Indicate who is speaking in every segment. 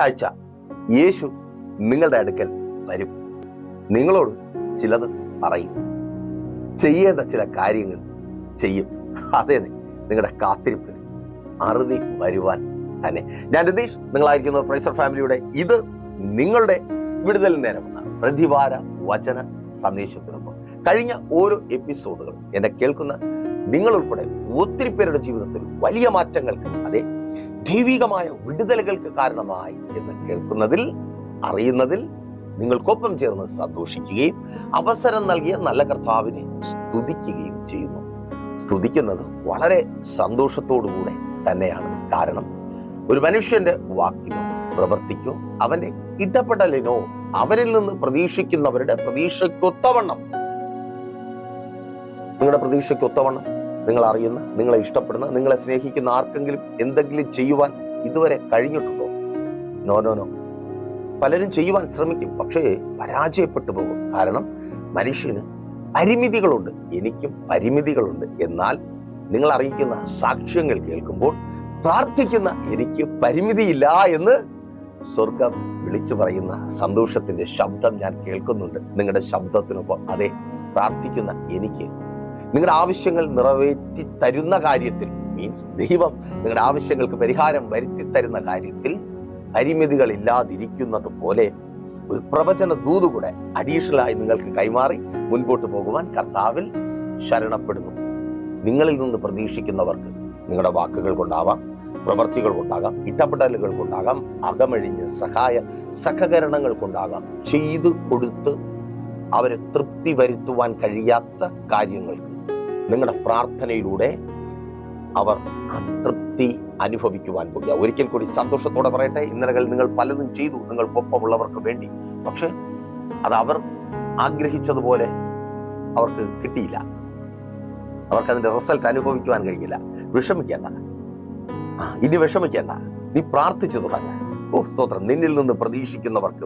Speaker 1: ആഴ്ച യേശു നിങ്ങളുടെ അടുക്കൽ വരും. നിങ്ങളോട് ചിലത് പറയും, ചെയ്യേണ്ട ചില കാര്യങ്ങൾ ചെയ്യും. അതെ, നിങ്ങളുടെ കാത്തിരിപ്പിന് അറുതി വരുവാൻ തന്നെ. ഞാൻ രതീഷ്, നിങ്ങളായിരിക്കുന്നത് പ്രൈസർ ഫാമിലിയുടെ ഇത് നിങ്ങളുടെ വിടുതൽ നേരമെന്ന പ്രതിവാര വചന സന്ദേശത്തിനൊപ്പം കഴിഞ്ഞ ഓരോ എപ്പിസോഡുകൾ എന്നെ കേൾക്കുന്ന നിങ്ങൾ ഉൾപ്പെടെ ഒത്തിരി പേരുടെ ജീവിതത്തിൽ വലിയ മാറ്റങ്ങൾക്ക്, അതെ ദൈവികമായ വിടുതലുകൾക്ക് കാരണമായി എന്ന് കേൾക്കുന്നതിൽ, അറിയുന്നതിൽ നിങ്ങൾക്കൊപ്പം ചേർന്ന് സന്തോഷിക്കുകയും അവസരം നൽകിയ നല്ല കർത്താവിനെ സ്തുതിക്കുകയും ചെയ്യുന്നു. സ്തുതിക്കുന്നത് വളരെ സന്തോഷത്തോടുകൂടെ തന്നെയാണ്. കാരണം ഒരു മനുഷ്യന്റെ വാക്കിനോ പ്രവർത്തിക്കോ അവന്റെ ഇടപെടലിനോ അവരിൽ നിന്ന് പ്രതീക്ഷിക്കുന്നവരുടെ പ്രതീക്ഷയ്ക്കൊത്തവണ്ണം, നിങ്ങളുടെ പ്രതീക്ഷയ്ക്കൊത്തവണ്ണം നിങ്ങൾ അറിയുന്ന, നിങ്ങളെ ഇഷ്ടപ്പെടുന്ന, നിങ്ങളെ സ്നേഹിക്കുന്ന ആർക്കെങ്കിലും എന്തെങ്കിലും ചെയ്യുവാൻ ഇതുവരെ കഴിഞ്ഞിട്ടുണ്ടോ? നോ. പലരും ചെയ്യുവാൻ ശ്രമിക്കും, പക്ഷേ പരാജയപ്പെട്ടു പോകും. കാരണം മനുഷ്യന് പരിമിതികളുണ്ട്, എനിക്കും പരിമിതികളുണ്ട്. എന്നാൽ നിങ്ങൾ അറിയിക്കുന്ന സാക്ഷ്യങ്ങൾ കേൾക്കുമ്പോൾ പ്രാർത്ഥിക്കുന്ന എനിക്ക് പരിമിതിയില്ല എന്ന് സ്വർഗം വിളിച്ചു പറയുന്ന സന്തോഷത്തിന്റെ ശബ്ദം ഞാൻ കേൾക്കുന്നുണ്ട് നിങ്ങളുടെ ശബ്ദത്തിനൊപ്പം. അതെ, പ്രാർത്ഥിക്കുന്ന എനിക്ക് നിങ്ങളുടെ ആവശ്യങ്ങൾ നിറവേറ്റി തരുന്ന കാര്യത്തിൽ, മീൻസ് ദൈവം നിങ്ങളുടെ ആവശ്യങ്ങൾക്ക് പരിഹാരം വരുത്തി തരുന്ന കാര്യത്തിൽ പരിമിതികൾ ഇല്ലാതിരിക്കുന്നത് പോലെ ഒരു പ്രവചന ദൂത് കൂടെ അഡീഷണലായി നിങ്ങൾക്ക് കൈമാറി മുൻപോട്ട് പോകുവാൻ കർത്താവിൽ ശരണപ്പെടുന്നു. നിങ്ങളിൽ നിന്ന് പ്രതീക്ഷിക്കുന്നവർക്ക് നിങ്ങളുടെ വാക്കുകൾ കൊണ്ടാവാം, പ്രവർത്തികൾ കൊണ്ടാകാം, ഇടപെടലുകൾ കൊണ്ടാകാം, അകമഴിഞ്ഞ് സഹകരണങ്ങൾ കൊണ്ടാകാം, ചെയ്തു കൊടുത്ത് അവരെ തൃപ്തി വരുത്തുവാൻ കഴിയാത്ത കാര്യങ്ങൾക്ക് നിങ്ങളുടെ പ്രാർത്ഥനയിലൂടെ അവർ അതൃപ്തി അനുഭവിക്കുവാൻ പോകുക. ഒരിക്കൽ കൂടി സന്തോഷത്തോടെ പറയട്ടെ, ഇന്നലകൾ നിങ്ങൾ പലതും ചെയ്തു നിങ്ങൾക്കൊപ്പമുള്ളവർക്ക് വേണ്ടി, പക്ഷെ അത് അവർ ആഗ്രഹിച്ചതുപോലെ അവർക്ക് കിട്ടിയില്ല, അവർക്ക് അതിന്റെ റിസൾട്ട് അനുഭവിക്കുവാൻ കഴിഞ്ഞില്ല. വിഷമിക്കേണ്ട, ഇനി വിഷമിക്കേണ്ട, നീ പ്രാർത്ഥിച്ചു തുടങ്ങ. സ്തോത്രം. നിന്നിൽ നിന്ന് പ്രതീക്ഷിക്കുന്നവർക്ക്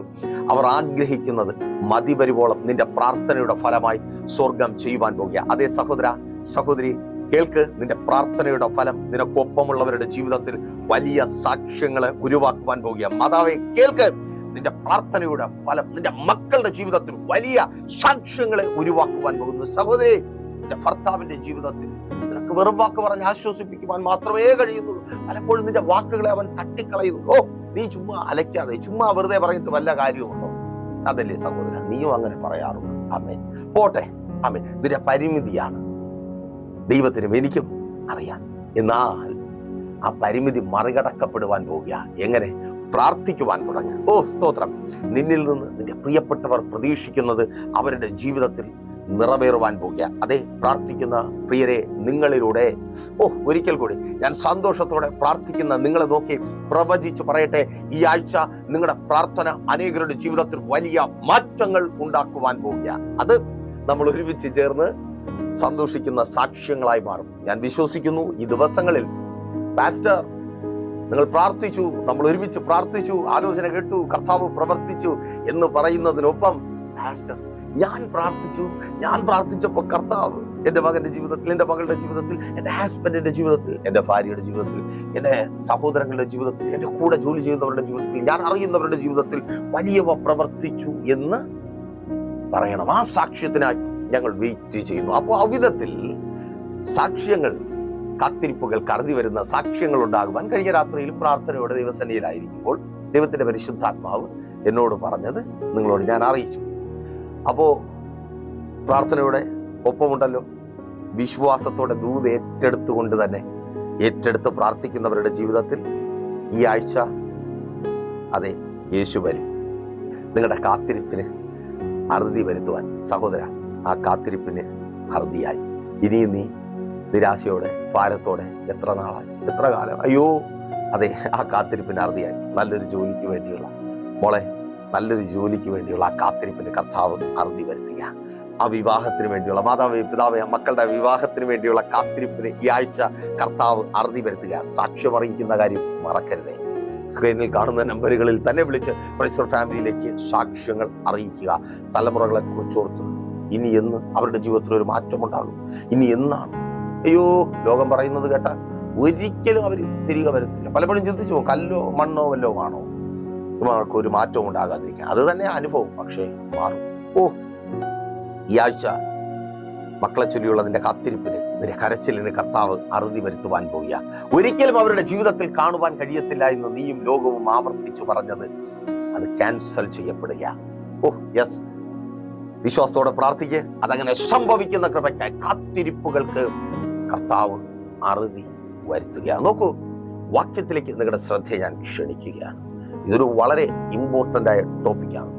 Speaker 1: അവർ ആഗ്രഹിക്കുന്നത് മതി വരുവോളം നിന്റെ പ്രാർത്ഥനയുടെ ഫലമായി സ്വർഗം ചെയ്യുവാൻ പോകുക. അതേ സഹോദര, സഹോദരി, കേൾക്ക്. നിന്റെ പ്രാർത്ഥനയുടെ ഫലം നിനക്കൊപ്പമുള്ളവരുടെ ജീവിതത്തിൽ വലിയ സാക്ഷ്യങ്ങളെ ഉരുവാക്കുവാൻ പോകുക. മാതാവേ കേൾക്ക്, നിന്റെ പ്രാർത്ഥനയുടെ ഫലം നിന്റെ മക്കളുടെ ജീവിതത്തിൽ വലിയ സാക്ഷ്യങ്ങളെ ഉരുവാക്കുവാൻ പോകുന്നു. സഹോദരി, നിന്റെ ഭർത്താവിന്റെ ജീവിതത്തിൽ നിനക്ക് വെറും വാക്ക് പറഞ്ഞ് ആശ്വസിപ്പിക്കുവാൻ മാത്രമേ കഴിയുന്നുള്ളൂ. പലപ്പോഴും നിന്റെ വാക്കുകളെ അവൻ തട്ടിക്കളയുന്നു. നീ ചുമ്മാ അലയ്ക്കാതെ, ചുമ്മാ വെറുതെ പറഞ്ഞിട്ട് വല്ല കാര്യമുണ്ടോ? അതല്ലേ സഹോദരൻ, നീയും അങ്ങനെ പറയാറുണ്ട്. ആമേൻ. പോട്ടെ, ആമേൻ. നിന്റെ പരിമിതിയാണ്, ദൈവത്തിനും എനിക്കും അറിയാം. എന്നാൽ ആ പരിമിതി മറികടക്കപ്പെടുവാൻ പോകുക. എങ്ങനെ? പ്രാർത്ഥിക്കുവാൻ തുടങ്ങുക. സ്തോത്രം. നിന്നിൽ നിന്ന് നിന്റെ പ്രിയപ്പെട്ടവർ പ്രതീക്ഷിക്കുന്നത് അവരുടെ ജീവിതത്തിൽ നിറവേറുവാൻ പോകുക. അതെ, പ്രാർത്ഥിക്കുന്ന പ്രിയരെ, നിങ്ങളിലൂടെ ഒരിക്കൽ കൂടി ഞാൻ സന്തോഷത്തോടെ പ്രാർത്ഥിക്കുന്ന നിങ്ങളെ നോക്കി പ്രവചിച്ചു പറയട്ടെ, ഈ ആഴ്ച നിങ്ങളുടെ പ്രാർത്ഥന അനേകരുടെ ജീവിതത്തിൽ വലിയ മാറ്റങ്ങൾ ഉണ്ടാക്കുവാൻ പോകുക. അത് നമ്മൾ ഒരുമിച്ച് ചേർന്ന് സന്തോഷിക്കുന്ന സാക്ഷ്യങ്ങളായി മാറും. ഞാൻ വിശ്വസിക്കുന്നു ഈ ദിവസങ്ങളിൽ പാസ്റ്റർ നിങ്ങൾ പ്രാർത്ഥിച്ചു, നമ്മൾ ഒരുമിച്ച് പ്രാർത്ഥിച്ചു, ആലോചന കേട്ടു, കർത്താവ് പ്രവർത്തിച്ചു എന്ന് പറയുന്നതിനൊപ്പം പാസ്റ്റർ ഞാൻ പ്രാർത്ഥിച്ചപ്പോൾ കർത്താവ് എൻ്റെ മകന്റെ ജീവിതത്തിൽ, എൻ്റെ മകളുടെ ജീവിതത്തിൽ, എൻ്റെ ഹസ്ബൻഡിന്റെ ജീവിതത്തിൽ, എൻ്റെ ഭാര്യയുടെ ജീവിതത്തിൽ, എൻ്റെ സഹോദരങ്ങളുടെ ജീവിതത്തിൽ, എൻ്റെ കൂടെ ജോലി ചെയ്യുന്നവരുടെ ജീവിതത്തിൽ, ഞാൻ അറിയുന്നവരുടെ ജീവിതത്തിൽ വലിയവ പ്രവർത്തിച്ചു എന്ന് പറയണം. ആ സാക്ഷ്യത്തിനായി ഞങ്ങൾ വെയിറ്റ് ചെയ്യുന്നു. അപ്പോൾ അവിധത്തിൽ സാക്ഷ്യങ്ങൾ, കാത്തിരിപ്പുകൾ കരുതി വരുന്ന സാക്ഷ്യങ്ങൾ ഉണ്ടാകുവാൻ കഴിഞ്ഞ രാത്രിയിലും പ്രാർത്ഥനയോടെ ദൈവസന്നിധിയിലായിരിക്കുമ്പോൾ ദൈവത്തിന്റെ പരിശുദ്ധാത്മാവ് എന്നോട് പറഞ്ഞത് നിങ്ങളോട് ഞാൻ അറിയിച്ചു. അപ്പോ പ്രാർത്ഥനയുടെ ഒപ്പമുണ്ടല്ലോ, വിശ്വാസത്തോടെ ദൂത് ഏറ്റെടുത്തുകൊണ്ട് തന്നെ ഏറ്റെടുത്ത് പ്രാർത്ഥിക്കുന്നവരുടെ ജീവിതത്തിൽ ഈ ആഴ്ച അതെ യേശു വരും. നിങ്ങളുടെ കാത്തിരിപ്പിന് അറുതി വരുത്തുവാൻ. സഹോദര, ആ കാത്തിരിപ്പിന് അറുതിയായി. ഇനിയും നീ നിരാശയോടെ, ഭാരത്തോടെ എത്ര നാളായി, എത്ര കാലം, അയ്യോ, അതെ, ആ കാത്തിരിപ്പിന് അറുതിയായി. നല്ലൊരു ജോലിക്ക് വേണ്ടിയുള്ള, മോളെ, നല്ലൊരു ജോലിക്ക് വേണ്ടിയുള്ള ആ കാത്തിരിപ്പിന് കർത്താവ് അറുതി വരുത്തുക. ആ വിവാഹത്തിന് വേണ്ടിയുള്ള, മാതാവേ പിതാവേ മക്കളുടെ വിവാഹത്തിന് വേണ്ടിയുള്ള കാത്തിരിപ്പിന് ഈ ആഴ്ച കർത്താവ് അറുതി വരുത്തുക. സാക്ഷ്യം അറിയിക്കുന്ന കാര്യം മറക്കരുതേ. സ്ക്രീനിൽ കാണുന്ന നമ്പറുകളിൽ തന്നെ വിളിച്ച് പ്രൈസർ ഫാമിലിയിലേക്ക് സാക്ഷ്യങ്ങൾ അറിയിക്കുക. തലമുറകളെ കുറിച്ചോർത്ത് ഇനി എന്ന് അവരുടെ ജീവിതത്തിൽ ഒരു മാറ്റമുണ്ടാകും. ഇനി എന്നാണ്? അയ്യോ, ലോകം പറയുന്നത് കേട്ടാൽ ഒരിക്കലും അവർ തിരികെ വരത്തില്ല. പലപ്പോഴും ചിന്തിച്ചു, കല്ലോ മണ്ണോ വല്ലോ ആണോ? ഇവർക്ക് ഒരു മാറ്റവും ഉണ്ടാകാതിരിക്കുക. അത് തന്നെ അനുഭവം, പക്ഷേ മാറും. ഈ ആഴ്ച മക്കളെ ചൊല്ലിയുള്ള നിന്റെ കാത്തിരിപ്പിന്, നിന്റെ കരച്ചിലിന് കർത്താവ് അറുതി വരുത്തുവാൻ പോവുക. ഒരിക്കലും അവരുടെ ജീവിതത്തിൽ കാണുവാൻ കഴിയത്തില്ല എന്ന് നീയും ലോകവും ആവർത്തിച്ചു പറഞ്ഞത് അത് ക്യാൻസൽ ചെയ്യപ്പെടുക. യെസ്, വിശ്വാസത്തോടെ പ്രാർത്ഥിക്കുക. അതങ്ങനെ സംഭവിക്കുന്ന കൃപയ്ക്കായി കാത്തിരിപ്പുകൾക്ക് കർത്താവ് അറുതി വരുത്തുകയാണ്. നോക്കൂ, വാക്യത്തിലേക്ക് നിങ്ങളുടെ ശ്രദ്ധ ഞാൻ ക്ഷണിക്കുകയാണ്. ഇതൊരു വളരെ ഇമ്പോർട്ടൻ്റ് ആയ ടോപ്പിക്കാണ്.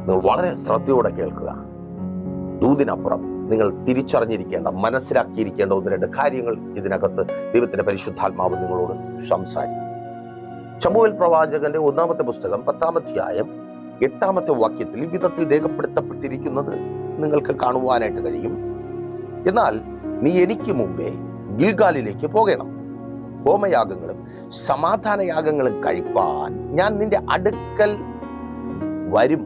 Speaker 1: നിങ്ങൾ വളരെ ശ്രദ്ധയോടെ കേൾക്കുക. ദൂതിനപ്പുറം നിങ്ങൾ തിരിച്ചറിഞ്ഞിരിക്കേണ്ട, മനസ്സിലാക്കിയിരിക്കേണ്ട ഒന്ന് രണ്ട് കാര്യങ്ങൾ ഇതിനകത്ത് ദൈവത്തിന്റെ പരിശുദ്ധാത്മാവ് നിങ്ങളോട് സംസാരിക്കും. ശമൂവേൽ പ്രവാചകന്റെ 1-ാമത്തെ പുസ്തകം 10-ാം അധ്യായം 8-ാമത്തെ വാക്യത്തിൽ ഈ വിധത്തിൽ രേഖപ്പെടുത്തപ്പെട്ടിരിക്കുന്നത് നിങ്ങൾക്ക് കാണുവാനായിട്ട് കഴിയും. എന്നാൽ നീ എനിക്ക് മുമ്പേ ഗിൽഗാലിലേക്ക് പോകണം. ഹോമയാഗങ്ങളും സമാധാനയാഗങ്ങളും കഴിപ്പാൻ ഞാൻ നിന്റെ അടുക്കൽ വരും.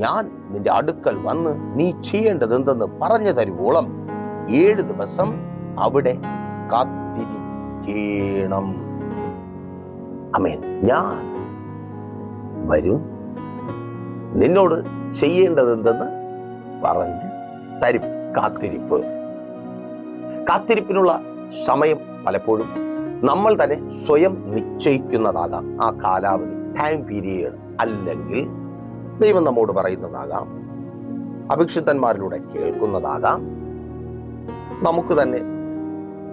Speaker 1: ഞാൻ നിന്റെ അടുക്കൽ വന്ന് നീ ചെയ്യേണ്ടത് എന്തെന്ന് പറഞ്ഞു തരുവോളം 7 ദിവസം അവിടെ കാത്തിരിക്കണം. ആമേൻ. ഞാൻ വരും, നിന്നോട് ചെയ്യേണ്ടത് എന്തെന്ന് പറഞ്ഞു തരും. കാത്തിരിപ്പിനുള്ള സമയം പലപ്പോഴും നമ്മൾ തന്നെ സ്വയം നിശ്ചയിക്കുന്നതാകാം. ആ കാലാവധി, ടൈം പീരിയഡ്, അല്ലെങ്കിൽ ദൈവം നമ്മോട് പറയുന്നതാകാം, അഭിക്ഷിതന്മാരിലൂടെ കേൾക്കുന്നതാകാം, നമുക്ക് തന്നെ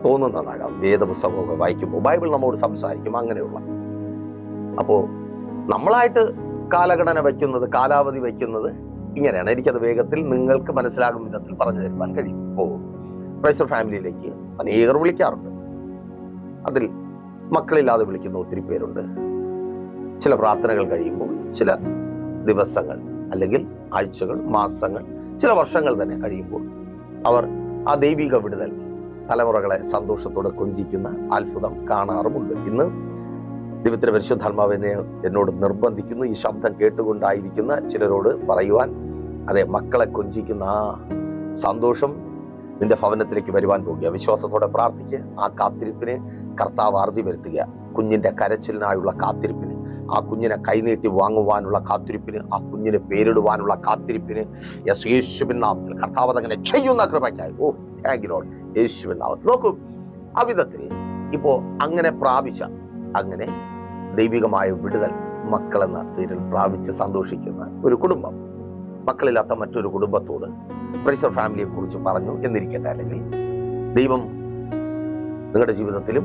Speaker 1: തോന്നുന്നതാകാം. വേദപുസ്തകമൊക്കെ വായിക്കുമ്പോൾ ബൈബിൾ നമ്മോട് സംസാരിക്കും. അങ്ങനെയുള്ള അപ്പോൾ നമ്മളായിട്ട് കാലഗണന വയ്ക്കുന്നത്, കാലാവധി വയ്ക്കുന്നത് ഇങ്ങനെയാണ്. എനിക്കത് വേഗത്തിൽ നിങ്ങൾക്ക് മനസ്സിലാകും വിധത്തിൽ പറഞ്ഞു തരുവാൻ കഴിയും. പ്രൈസർ ഫാമിലിയിലേക്ക് അനേകർ വിളിക്കാറുണ്ട്. അതിൽ മക്കളില്ലാതെ വിളിക്കുന്ന ഒത്തിരി പേരുണ്ട്. ചില പ്രാർത്ഥനകൾ കഴിയുമ്പോൾ, ചില ദിവസങ്ങൾ അല്ലെങ്കിൽ ആഴ്ചകൾ, മാസങ്ങൾ, ചില വർഷങ്ങൾ തന്നെ കഴിയുമ്പോൾ അവർ ആ ദൈവിക വിടുതൽ, തലമുറകളെ സന്തോഷത്തോടെ കൊഞ്ചിക്കുന്ന അത്ഭുതം കാണാറുമുണ്ട്. ഇന്ന് ദൈവത്തിന്റെ പരിശുദ്ധാത്മാവ് എന്നോട് നിർബന്ധിക്കുന്നു, ഈ ശബ്ദം കേട്ടുകൊണ്ടായിരിക്കുന്ന ചിലരോട് പറയുവാൻ, അതെ, മക്കളെ കൊഞ്ചിക്കുന്ന ആ സന്തോഷം നിന്റെ ഭവനത്തിലേക്ക് വരുവാൻ പോകുക. വിശ്വാസത്തോടെ പ്രാർത്ഥിക്കുക. ആ കാത്തിരിപ്പിന് കർത്താവ് അറുതി വരുത്തുക. കുഞ്ഞിന്റെ കരച്ചിലിനായുള്ള കാത്തിരിപ്പിന്, ആ കുഞ്ഞിനെ കൈനീട്ടി വാങ്ങുവാനുള്ള കാത്തിരിപ്പിന്, ആ കുഞ്ഞിന് പേരിടുവാനുള്ള കാത്തിരിപ്പിന് യേശുവിൻ നാമത്തിൽ കർത്താവ് അതങ്ങനെ ചെയ്യുന്ന കൃപയ്ക്കായി താങ്ക് യു ലോർഡ്, യേശുവിൻ നാമത്തിൽ. നോക്കൂ, ആ വിധത്തിൽ ഇപ്പോ അങ്ങനെ പ്രാപിച്ച, അങ്ങനെ ദൈവികമായ വിടുതൽ മക്കളെന്ന പേരിൽ പ്രാപിച്ച് സന്തോഷിക്കുന്ന ഒരു കുടുംബം മക്കളില്ലാത്ത മറ്റൊരു കുടുംബത്തോട് പ്രൈസർ ഫാമിലിയെ കുറിച്ച് പറഞ്ഞു എന്നിരിക്കട്ടെ, അല്ലെങ്കിൽ ദൈവം നിങ്ങളുടെ ജീവിതത്തിലും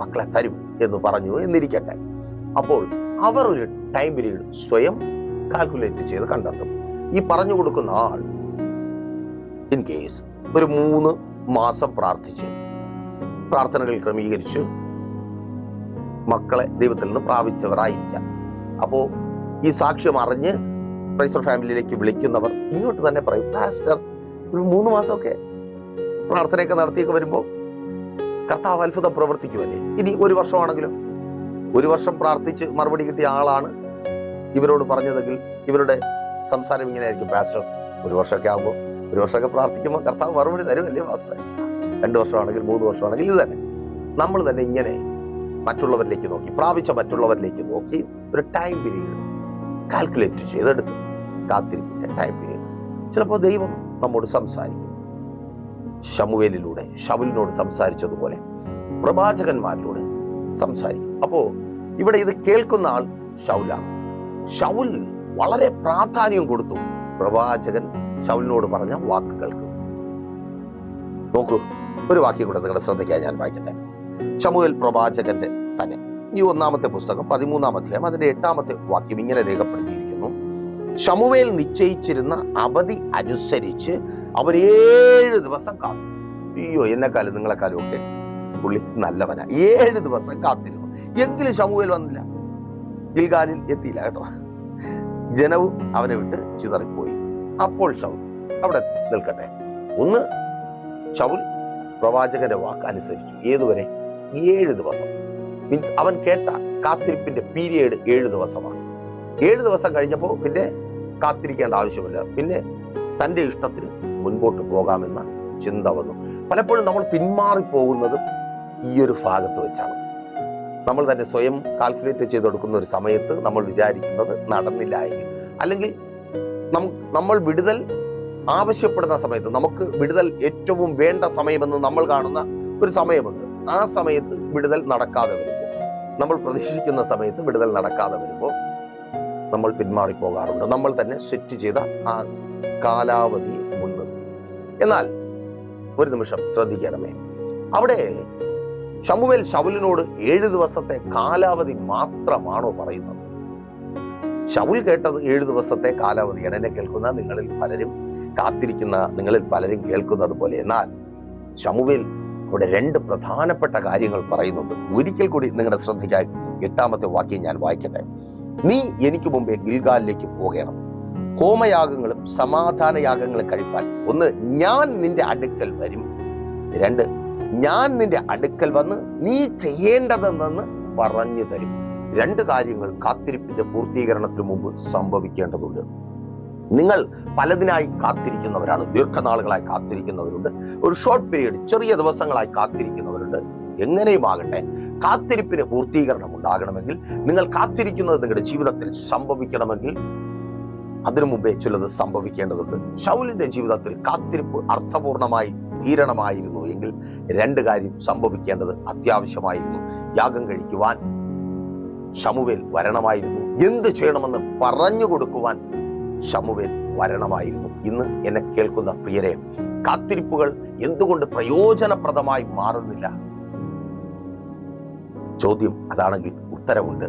Speaker 1: മക്കളെ തരും എന്ന് പറഞ്ഞു എന്നിരിക്കട്ടെ. അപ്പോൾ അവർ ഒരു ടൈം പീരീഡ് സ്വയം കാൽക്കുലേറ്റ് ചെയ്ത് കണ്ടെത്തും. ഈ പറഞ്ഞു കൊടുക്കുന്ന ആൾ ഇൻ കേസ് ഒരു 3 മാസം പ്രാർത്ഥിച്ച്, പ്രാർത്ഥനകൾ ക്രമീകരിച്ചു മക്കളെ ദൈവത്തിൽ നിന്ന് പ്രാപിച്ചവരായിരിക്കാം. അപ്പോൾ ഈ സാക്ഷ്യം അറിഞ്ഞ് പ്രൈസർ ഫാമിലിയിലേക്ക് വിളിക്കുന്നവർ ഇങ്ങോട്ട് തന്നെ പറയും, പാസ്റ്റർ ഒരു 3 മാസമൊക്കെ പ്രാർത്ഥനയൊക്കെ നടത്തിയൊക്കെ വരുമ്പോൾ കർത്താവ് അത്ഭുതം പ്രവർത്തിക്കുമല്ലേ. ഇനി 1 വർഷമാണെങ്കിലും, 1 വർഷം പ്രാർത്ഥിച്ച് മറുപടി കിട്ടിയ ആളാണ് ഇവരോട് പറഞ്ഞതെങ്കിൽ ഇവരുടെ സംസാരം ഇങ്ങനെ ആയിരിക്കും, പാസ്റ്റർ 1 വർഷമൊക്കെ ആകുമ്പോൾ, 1 വർഷമൊക്കെ പ്രാർത്ഥിക്കുമ്പോൾ കർത്താവ് മറുപടി തരുമല്ലേ പാസ്റ്റർ. 2 വർഷമാണെങ്കിൽ 3 വർഷമാണെങ്കിൽ ഇത് തന്നെ. നമ്മൾ തന്നെ ഇങ്ങനെ മറ്റുള്ളവരിലേക്ക് നോക്കി, പ്രാപിച്ച മറ്റുള്ളവരിലേക്ക് നോക്കി ഒരു ടൈം പീരീഡ് കാൽക്കുലേറ്റ് ചെയ്തെടുക്കും. കാത്തിരിപ്പിന്റെ ടൈം പീരീഡ്. ചിലപ്പോൾ ദൈവം നമ്മോട് സംസാരിക്കും. ശമൂവേലിലൂടെ ശൗലിനോട് സംസാരിച്ചതുപോലെ പ്രവാചകന്മാരിലൂടെ സംസാരിക്കും. അപ്പോ ഇവിടെ ഇത് കേൾക്കുന്ന ആൾ ശൗലാണ്. ശൗൽ വളരെ പ്രാധാന്യം കൊടുത്തു പ്രവാചകൻ ശൗലിനോട് പറഞ്ഞ വാക്കുകൾക്ക്. നോക്കൂ, ഒരു വാക്യം കൂടെ നിങ്ങളുടെ ശ്രദ്ധിക്കാൻ ഞാൻ വായിക്കട്ടെ. ശമൂവേൽ പ്രവാചകന്റെ തന്നെ ഈ 1-ാമത്തെ പുസ്തകം 13-ാം അധ്യായം അതിന്റെ 8-ാമത്തെ വാക്യം ഇങ്ങനെ രേഖപ്പെടുത്തിയിരിക്കുന്നു. ശമൂവേൽ നിശ്ചയിച്ചിരുന്ന അവധി അനുസരിച്ച് അവർ 7 ദിവസം കാത്തു. അയ്യോ, എന്നെക്കാളും നിങ്ങളെക്കാളും ഒക്കെ പുള്ളി നല്ലവനാ. 7 ദിവസം കാത്തിരുന്നു. എങ്കിലും ശമൂവേൽ വന്നില്ല, ഗിൽഗാലിൽ എത്തിയില്ല കേട്ടോ. ജനവും അവനെ വിട്ട് ചിതറിപ്പോയി. അപ്പോൾ ശൗൽ അവിടെ നിൽക്കട്ടെ. ഒന്ന്, ശൗൽ പ്രവാചകന്റെ വാക്ക് അനുസരിച്ചു. ഏതുവരെ? 7 ദിവസം. മീൻസ് അവൻ കേട്ട കാത്തിരിപ്പിന്റെ പീരിയഡ് 7 ദിവസമാണ്. 7 ദിവസം കഴിഞ്ഞപ്പോൾ പിന്നെ കാത്തിരിക്കേണ്ട ആവശ്യമില്ല. പിന്നെ തൻ്റെ ഇഷ്ടത്തിന് മുൻപോട്ട് പോകാമെന്ന ചിന്ത വന്നു. പലപ്പോഴും നമ്മൾ പിന്മാറിപ്പോകുന്നതും ഈ ഒരു ഭാഗത്ത് വെച്ചാണ്. നമ്മൾ തന്നെ സ്വയം കാൽക്കുലേറ്റ് ചെയ്തെടുക്കുന്ന ഒരു സമയത്ത് നമ്മൾ വിചാരിക്കുന്നത് നടന്നില്ല എങ്കിൽ, അല്ലെങ്കിൽ നമ്മൾ വിടുതൽ ആവശ്യപ്പെടുന്ന സമയത്ത്, നമുക്ക് വിടുതൽ ഏറ്റവും വേണ്ട സമയമെന്ന് നമ്മൾ കാണുന്ന ഒരു സമയമുണ്ട്. ആ സമയത്ത് വിടുതൽ നടക്കാതെ വരുമ്പോൾ, നമ്മൾ പ്രതീക്ഷിക്കുന്ന സമയത്ത് വിടുതൽ നടക്കാതെ വരുമ്പോൾ നമ്മൾ പിന്മാറിപ്പോകാറുണ്ട്. നമ്മൾ തന്നെ സെറ്റ് ചെയ്ത ആ കാലാവധി മുൻനിർത്തി. എന്നാൽ ഒരു നിമിഷം ശ്രദ്ധിക്കണമേ, അവിടെ ശമൂവേൽ ശൗലിനോട് 7 ദിവസത്തെ കാലാവധി മാത്രമാണോ പറയുന്നത്? ശൗൽ കേട്ടത് 7 ദിവസത്തെ കാലാവധിയാണ്. എന്നെ കേൾക്കുന്ന നിങ്ങളിൽ പലരും കേൾക്കുന്നത് പോലെ. എന്നാൽ ശമൂവേൽ ഇവിടെ 2 പ്രധാനപ്പെട്ട കാര്യങ്ങൾ പറയുന്നുണ്ട്. ഒരിക്കൽ കൂടി നിങ്ങളുടെ ശ്രദ്ധയ്ക്കായി 8-ാമത്തെ വാക്യം ഞാൻ വായിക്കട്ടെ. നീ എനിക്ക് മുമ്പേ ഗിൽഗാലിലേക്ക് പോകണം, ഹോമയാഗങ്ങളും സമാധാന യാഗങ്ങളും കഴിപ്പാൻ. 1, ഞാൻ നിന്റെ അടുക്കൽ വരും. 2, ഞാൻ നിന്റെ അടുക്കൽ വന്ന് നീ ചെയ്യേണ്ടതെന്ന് പറഞ്ഞു തരും. 2 കാര്യങ്ങൾ കാത്തിരിപ്പിന്റെ പൂർത്തീകരണത്തിന് മുമ്പ് സംഭവിക്കേണ്ടതുണ്ട്. നിങ്ങൾ പലതിനായി കാത്തിരിക്കുന്നവരാണ്. ദീർഘനാളുകളായി കാത്തിരിക്കുന്നവരുണ്ട്, ഒരു ഷോർട്ട് പീരീഡ്, ചെറിയ ദിവസങ്ങളായി കാത്തിരിക്കുന്നവരുണ്ട്. എങ്ങനെയുമാകട്ടെ, കാത്തിരിപ്പിന് പൂർത്തീകരണം ഉണ്ടാകണമെങ്കിൽ, നിങ്ങൾ കാത്തിരിക്കുന്നത് നിങ്ങളുടെ ജീവിതത്തിൽ സംഭവിക്കണമെങ്കിൽ അതിനു മുമ്പേ ചിലത് സംഭവിക്കേണ്ടതുണ്ട്. ശൗലിന്റെ ജീവിതത്തിൽ കാത്തിരിപ്പ് അർത്ഥപൂർണമായി തീരണമായിരുന്നു എങ്കിൽ 2 കാര്യം സംഭവിക്കേണ്ടത് അത്യാവശ്യമായിരുന്നു. യാഗം കഴിക്കുവാൻ ശമൂവേൽ വരണമായിരുന്നു. എന്ത് ചെയ്യണമെന്ന് പറഞ്ഞു കൊടുക്കുവാൻ ശമൂവേൽ വരണമായിരുന്നു. ഇന്ന് എന്നെ കേൾക്കുന്ന പ്രിയരെ, കാത്തിരിപ്പുകൾ എന്തുകൊണ്ട് പ്രയോജനപ്രദമായി മാറുന്നില്ല? ചോദ്യം അതാണെങ്കിൽ ഉത്തരമുണ്ട്.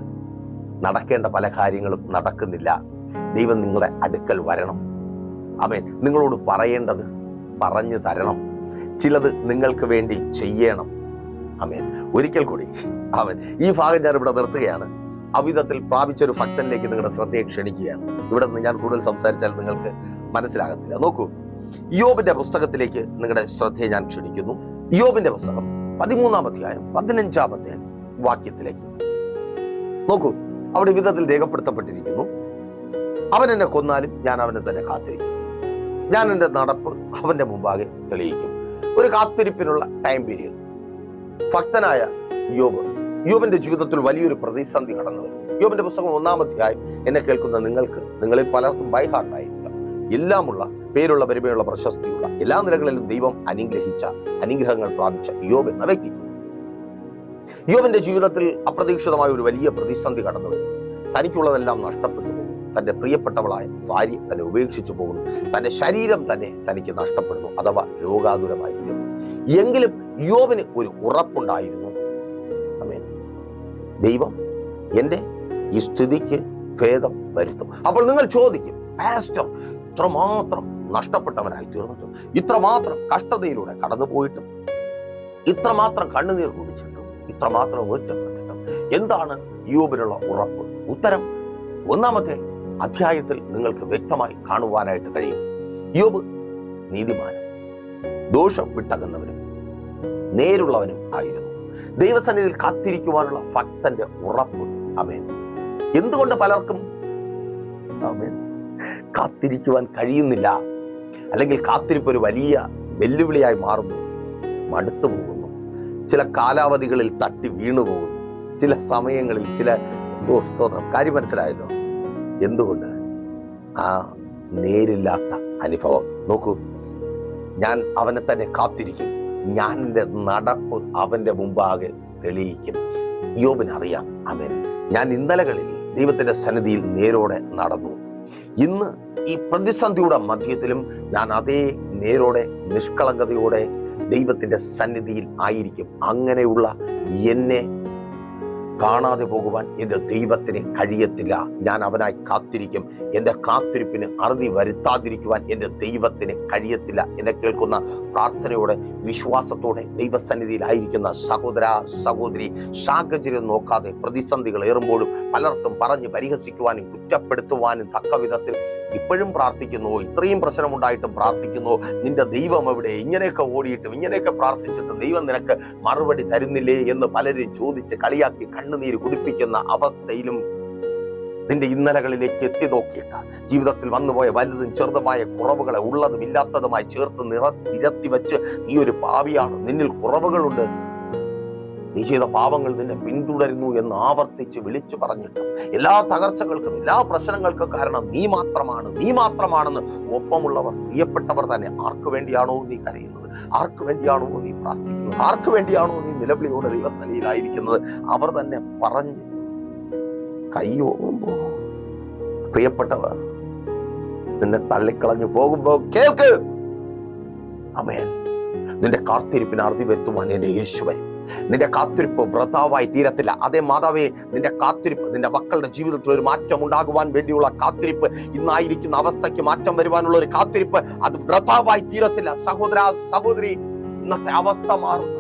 Speaker 1: നടക്കേണ്ട പല കാര്യങ്ങളും നടക്കുന്നില്ല. ദൈവം നിങ്ങളുടെ അടുക്കൽ വരണം. ആമേൻ. നിങ്ങളോട് പറയേണ്ടത് പറഞ്ഞു തരണം. ചിലത് നിങ്ങൾക്ക് വേണ്ടി ചെയ്യണം. ആമേൻ. ഒരിക്കൽ കൂടി ആമേൻ. ഈ ഭാഗം ഞാൻ ഇവിടെ നിർത്തുകയാണ്. അവിധത്തിൽ പ്രാപിച്ചൊരു ഭക്തനിലേക്ക് നിങ്ങളുടെ ശ്രദ്ധയെ ക്ഷണിക്കുകയാണ്. ഇവിടെ നിന്ന് ഞാൻ കൂടുതൽ സംസാരിച്ചാൽ നിങ്ങൾക്ക് മനസ്സിലാകത്തില്ല. നോക്കൂ, യോബിന്റെ പുസ്തകത്തിലേക്ക് നിങ്ങളുടെ ശ്രദ്ധയെ ഞാൻ ക്ഷണിക്കുന്നു. യോബിന്റെ പുസ്തകം 13-ാം അധ്യായം 15-ാമത്തെ വാക്യത്തിലേക്ക് നോക്കൂ. അവിടെ വിധത്തിൽ രേഖപ്പെടുത്തപ്പെട്ടിരിക്കുന്നു, അവൻ എന്നെ കൊന്നാലും ഞാൻ അവനെ തന്നെ കാത്തിരിക്കും, ഞാൻ എൻ്റെ നടപ്പ് അവന്റെ മുമ്പാകെ തെളിയിക്കും. ഒരു കാത്തിരിപ്പിനുള്ള ടൈം പീരീഡ്. ഭക്തനായ യോബിന്റെ ജീവിതത്തിൽ വലിയൊരു പ്രതിസന്ധി കടന്നു വരുന്നു. യോബിന്റെ പുസ്തകം 1-ാം അധ്യായം എന്നെ കേൾക്കുന്ന നിങ്ങളിൽ പലർക്കും ബൈ ഹാർട്ടായിരിക്കാം. എല്ലാമുള്ള പേരുള്ള പെരുമയുള്ള പ്രശസ്തിയുള്ള എല്ലാ നിലകളിലും ദൈവം അനുഗ്രഹങ്ങൾ പ്രാപിച്ച യോബ് എന്ന വ്യക്തി. യോബിന്റെ ജീവിതത്തിൽ അപ്രതീക്ഷിതമായ ഒരു വലിയ പ്രതിസന്ധി കടന്നു വരുന്നു. തനിക്കുള്ളതെല്ലാം നഷ്ടപ്പെട്ടു പോകുന്നു. തന്റെ പ്രിയപ്പെട്ടവളായ ഭാര്യ തന്നെ ഉപേക്ഷിച്ചു പോകുന്നു. തന്റെ ശരീരം തന്നെ തനിക്ക് നഷ്ടപ്പെടുന്നു, അഥവാ രോഗാതുരമായി തീർന്നു. എങ്കിലും യോബിന് ഒരു ഉറപ്പുണ്ടായിരുന്നു. ആമേൻ. ദൈവം എന്റെ ഈ സ്ഥിതിക്ക് ഭേദം വരുത്തും. അപ്പോൾ നിങ്ങൾ ചോദിക്കും, പാസ്റ്റർ ഇത്രമാത്രം നഷ്ടപ്പെട്ടവനായി തീർന്നിട്ടും, ഇത്രമാത്രം കഷ്ടതയിലൂടെ കടന്നു പോയിട്ടും, ഇത്രമാത്രം കണ്ണുനീർ കുടിച്ചിട്ടും, ഇത്രമാത്രം ഒറ്റപ്പെട്ടിട്ടും എന്താണ് യോബിനുള്ള ഉറപ്പ്? ഉത്തരം 1-ാമത്തെ അധ്യായത്തിൽ നിങ്ങൾക്ക് വ്യക്തമായി കാണുവാനായിട്ട് കഴിയും. യോബ് നീതിമാനും ദോഷം വിട്ടകന്നവനും നേരുള്ളവനും ആയിരുന്നു. ദൈവസന്നിധിയിൽ കാത്തിരിക്കുവാനുള്ള ഭക്തന്റെ ഉറപ്പ്. ആമേൻ. എന്തുകൊണ്ട് പലർക്കും ആമേൻ കാത്തിരിക്കുവാൻ കഴിയുന്നില്ല? അല്ലെങ്കിൽ കാത്തിരിപ്പ് ഒരു വലിയ വെല്ലുവിളിയായി മാറുന്നു, മടുത്തു പോകുന്നു, ചില കാലാവധികളിൽ തട്ടി വീണു പോകുന്നു, ചില സമയങ്ങളിൽ സ്തോത്രം. കാര്യം മനസ്സിലായല്ലോ? എന്തുകൊണ്ട്? ആ നേരില്ലാത്ത അനുഭവം. നോക്കൂ, ഞാൻ അവനെ തന്നെ കാത്തിരിക്കും, ഞാൻ എൻ്റെ നടപ്പ് അവന്റെ മുമ്പാകെ തെളിയിക്കും. യോബിനറിയാം, ആമേൻ, ഞാൻ ഇന്നലകളിൽ ദൈവത്തിന്റെ സന്നിധിയിൽ നേരോടെ നടന്നു. ഇന്ന് ഈ പ്രതിസന്ധിയുടെ മധ്യത്തിലും ഞാൻ അതേ നേരോടെ നിഷ്കളങ്കതയോടെ ദൈവത്തിന്റെ സന്നിധിയിൽ ആയിരിക്കും. അങ്ങനെയുള്ള എന്നെ കാണാതെ പോകുവാൻ എൻ്റെ ദൈവത്തിന് കഴിയത്തില്ല. ഞാൻ അവനായി കാത്തിരിക്കും. എൻ്റെ കാത്തിരിപ്പിന് അറുതി വരുത്താതിരിക്കുവാൻ എൻ്റെ ദൈവത്തിന് കഴിയത്തില്ല. എന്നെ കേൾക്കുന്ന പ്രാർത്ഥനയോടെ വിശ്വാസത്തോടെ ദൈവസന്നിധിയിലായിരിക്കുന്ന സഹോദര സഹോദരി, സാഹചര്യം നോക്കാതെ പ്രതിസന്ധികൾ ഏറുമ്പോഴും പലർക്കും പറഞ്ഞ് പരിഹസിക്കുവാനും കുറ്റപ്പെടുത്തുവാനും തക്ക വിധത്തിൽ ഇപ്പോഴും പ്രാർത്ഥിക്കുന്നുവോ? ഇത്രയും പ്രശ്നമുണ്ടായിട്ടും പ്രാർത്ഥിക്കുന്നുവോ? നിന്റെ ദൈവം എവിടെ? ഇങ്ങനെയൊക്കെ ഓടിയിട്ടും ഇങ്ങനെയൊക്കെ പ്രാർത്ഥിച്ചിട്ടും ദൈവം നിനക്ക് മറുപടി തരുന്നില്ലേ എന്ന് പലരും ചോദിച്ച് കളിയാക്കി കണ്ണുനീര് കുടിപ്പിക്കുന്ന അവസ്ഥയിലും നിന്റെ ഇന്നലകളിലേക്ക് എത്തി നോക്കിയിട്ട് ജീവിതത്തിൽ വന്നുപോയ വലുതും ചെറുതുമായ കുറവുകളെ ഉള്ളതും ഇല്ലാത്തതുമായി ചേർത്ത് നിരത്തി വെച്ച് നീ ഒരു പാപിയാണ്, നിന്നിൽ കുറവുകളുണ്ട്, നീ ചെയ്ത പാപങ്ങൾ നിന്നെ പിന്തുടരുന്നു എന്ന് ആവർത്തിച്ച് വിളിച്ചു പറഞ്ഞിട്ടും എല്ലാ തകർച്ചകൾക്കും എല്ലാ പ്രശ്നങ്ങൾക്കും കാരണം നീ മാത്രമാണെന്ന് ഒപ്പമുള്ളവർ, പ്രിയപ്പെട്ടവർ തന്നെ ആർക്ക് വേണ്ടിയാണോ നീ കരയുന്നത്, ആർക്ക് വേണ്ടിയാണോ നീ പ്രാർത്ഥിക്കുന്നത്, ആർക്ക് വേണ്ടിയാണോ നീ നിലവിളിയോടെ ദൈവസന്നിധിയിലായിരിക്കുന്നത്, അവർ തന്നെ പറഞ്ഞ് കൈയോങ്ങുമ്പോ പ്രിയപ്പെട്ടവർ നിന്നെ തള്ളിക്കളഞ്ഞു പോകുമ്പോ കേൾക്ക്, ആമേൻ. നിന്റെ കാത്തിരിപ്പിന് അറുതി വരുത്തുവാൻ എന്റെ യേശു വരും. നിന്റെ കാത്തിരിപ്പ് വ്രതാവായി തീരത്തില്ല. അതേ മാതാവേ, നിന്റെ കാത്തിരിപ്പ്, നിന്റെ മക്കളുടെ ജീവിതത്തിൽ ഒരു മാറ്റം ഉണ്ടാകുവാൻ വേണ്ടിയുള്ള കാത്തിരിപ്പ്, ഇന്നായിരിക്കുന്ന അവസ്ഥയ്ക്ക് മാറ്റം വരുവാനുള്ള ഒരു കാത്തിരിപ്പ്, അത് വ്രതാവായി തീരത്തില്ല. സഹോദര സഹോദരി, ഇന്നത്തെ അവസ്ഥ മാറുന്നു.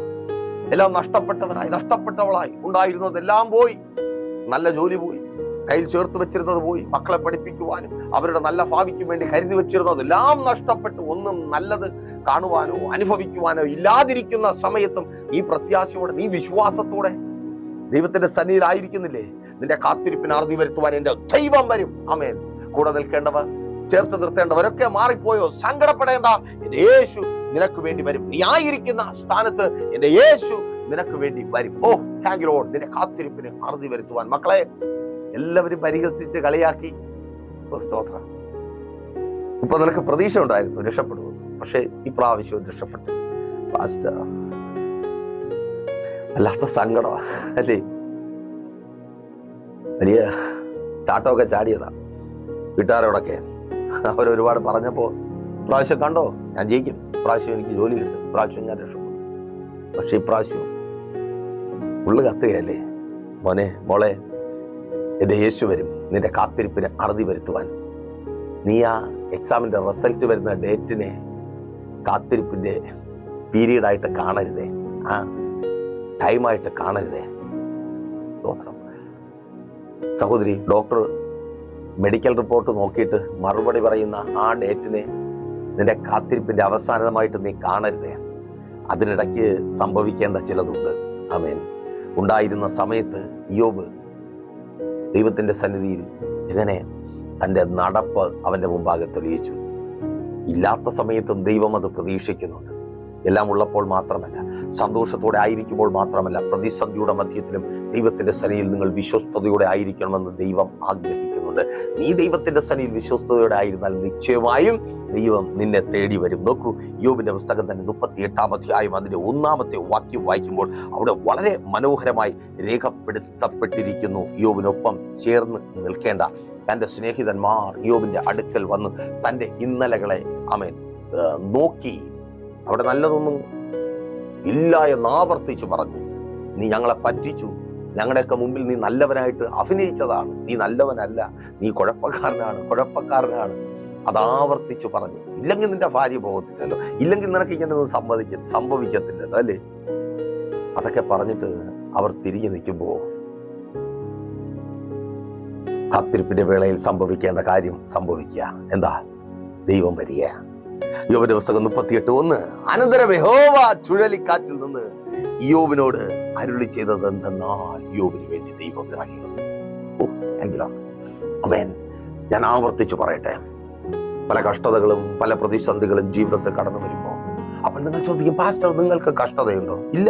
Speaker 1: എല്ലാം നഷ്ടപ്പെട്ടവളായി ഉണ്ടായിരുന്നതെല്ലാം പോയി. നല്ല ജോലി പോയി, കയ്യിൽ ചേർത്ത് വെച്ചിരുന്നത് പോയി, മക്കളെ പഠിപ്പിക്കുവാനും അവരുടെ നല്ല ഭാവിക്കും വേണ്ടി കരുതി വെച്ചിരുന്നതെല്ലാം നഷ്ടപ്പെട്ടു. ഒന്നും നല്ലത് കാണുവാനോ അനുഭവിക്കുവാനോ ഇല്ലാതിരിക്കുന്ന സമയത്തും നീ പ്രത്യാശയോടെ, നീ വിശ്വാസത്തോടെ ദൈവത്തിന്റെ സന്നിധിയിലായിരിക്കുന്നില്ലേ? നിന്റെ കാത്തിരിപ്പിന് അറുതി വരുത്തുവാൻ എന്റെ ദൈവം വരും. ആമേൻ. കൂടെ നിൽക്കേണ്ടവർ, ചേർത്ത് നിർത്തേണ്ടവരൊക്കെ മാറിപ്പോയോ? സങ്കടപ്പെടേണ്ട, എന്റെ യേശു നിനക്ക് വേണ്ടി വരും. നീ ആയിരിക്കുന്ന സ്ഥാനത്ത് എന്റെ യേശു നിനക്ക് വേണ്ടി വരും. ഓ താങ്ക് യു ലോർഡ്. നിന്റെ കാത്തിരിപ്പിന് അറുതി വരുത്തുവാൻ മക്കളെ എല്ലാവരും പരിഹസിച്ച് കളിയാക്കി. സ്തോത്രം. ഇപ്പൊ നിനക്ക് പ്രതീക്ഷ ഉണ്ടായിരുന്നു രക്ഷപ്പെടുമെന്ന്, പക്ഷെ ഇപ്രാവശ്യവും രക്ഷപ്പെട്ടു. പാസ്റ്റർ, അല്ലാത്ത സങ്കടമാ അല്ലേ? വലിയ ചാട്ടമൊക്കെ ചാടിയതാ വീട്ടുകാരോടൊക്കെ. അവരൊരുപാട് പറഞ്ഞപ്പോ, ഇപ്രാവശ്യം കണ്ടോ ഞാൻ ജയിക്കും, ഇപ്രാവശ്യം എനിക്ക് ജോലി കിട്ടും, ഇപ്രാവശ്യം ഞാൻ രക്ഷപ്പെടും. പക്ഷെ ഇപ്രാവശ്യം ഉള്ളു കത്തുകയല്ലേ? മോനെ മോളെ, എന്റെ യേശു വരും നിന്റെ കാത്തിരിപ്പിന് അറുതി വരുത്തുവാൻ. നീ ആ എക്സാമിന്റെ റിസൾട്ട് വരുന്ന ഡേറ്റിനെ കാത്തിരിപ്പിന്റെ പീരീഡായിട്ട് കാണരുതേ, ആ ടൈമായിട്ട് കാണരുതേ. സ്തോത്രം. സഹോദരി, ഡോക്ടർ മെഡിക്കൽ റിപ്പോർട്ട് നോക്കിയിട്ട് മറുപടി പറയുന്ന ആ ഡേറ്റിനെ നിന്റെ കാത്തിരിപ്പിന്റെ അവസാനമായിട്ട് നീ കാണരുതേ. അതിനിടയ്ക്ക് സംഭവിക്കേണ്ട ചിലതുണ്ട്. ആമേൻ. ഉണ്ടായിരുന്ന സമയത്ത് ഇയ്യോബ് ദൈവത്തിന്റെ സന്നിധിയിൽ എങ്ങനെ തൻ്റെ നടപ്പ് അവന്റെ മുമ്പാകെ തെളിയിച്ചു. ഇല്ലാത്ത സമയത്തും ദൈവം അത് പ്രതീക്ഷിക്കുന്നുണ്ട്. എല്ലാം ഉള്ളപ്പോൾ മാത്രമല്ല, സന്തോഷത്തോടെ ആയിരിക്കുമ്പോൾ മാത്രമല്ല, പ്രതിസന്ധിയുടെ മധ്യത്തിലും ദൈവത്തിന്റെ സന്നിധിയിൽ നിങ്ങൾ വിശ്വസ്തയോടെ ആയിരിക്കണമെന്ന് ദൈവം ആഗ്രഹിക്കുന്നുണ്ട്. നീ ദൈവത്തിന്റെ സന്നിധിയിൽ വിശ്വസ്തയോടെ ആയിരുന്നാൽ നിശ്ചയമായും ദൈവം നിന്നെ തേടി വരും. നോക്കൂ, യോബിന്റെ പുസ്തകം തന്നെ 38-ാം അധ്യായം അതിന്റെ 1-ാമത്തെ വാക്യം വായിക്കുമ്പോൾ അവിടെ വളരെ മനോഹരമായി രേഖപ്പെടുത്തപ്പെട്ടിരിക്കുന്നു. യോബിനൊപ്പം ചേർന്ന് നിൽക്കേണ്ട തൻ്റെ സ്നേഹിതന്മാർ യോബിന്റെ അടുക്കൽ വന്ന് തൻ്റെ ഇന്നലകളെ ആമേൻ നോക്കി, അവിടെ നല്ലതൊന്നും ഇല്ല എന്ന് ആവർത്തിച്ചു പറഞ്ഞു. നീ ഞങ്ങളെ പറ്റിച്ചു, ഞങ്ങളുടെയൊക്കെ മുമ്പിൽ നീ നല്ലവനായിട്ട് അഭിനയിച്ചതാണ്, നീ നല്ലവനല്ല, നീ കുഴപ്പക്കാരനാണ്. അത് ആവർത്തിച്ചു പറഞ്ഞു. ഇല്ലെങ്കിൽ നിന്റെ ഭാര്യ പോകത്തില്ലല്ലോ, ഇല്ലെങ്കിൽ നിനക്ക് ഇങ്ങനെ സംഭവിക്കത്തില്ലല്ലോ അല്ലേ? അതൊക്കെ പറഞ്ഞിട്ട് അവർ തിരിഞ്ഞു നിൽക്കുമ്പോ കാത്തിരിപ്പിന്റെ വേളയിൽ സംഭവിക്കേണ്ട കാര്യം സംഭവിക്കുക. എന്താ? ദൈവം വരിക. യോബിന്റെ പുസ്തകം 38:1. അനന്തരം യഹോവ ചുഴലിക്കാറ്റിൽ നിന്ന് യോബിനോട് അരുളി ചെയ്തത് എന്തെന്നാൽ, യോബിന് വേണ്ടി ദൈവം ഇറങ്ങി വന്നു. ആമേൻ. ഞാൻ ആവർത്തിച്ചു പറയട്ടെ, പല കഷ്ടതകളും പല പ്രതിസന്ധികളും ജീവിതത്തിൽ കടന്നു വരുമ്പോൾ അപ്പോൾ നിങ്ങൾ ചോദിക്കും, പാസ്റ്റർ നിങ്ങൾക്ക് കഷ്ടതയുണ്ടോ? ഇല്ല,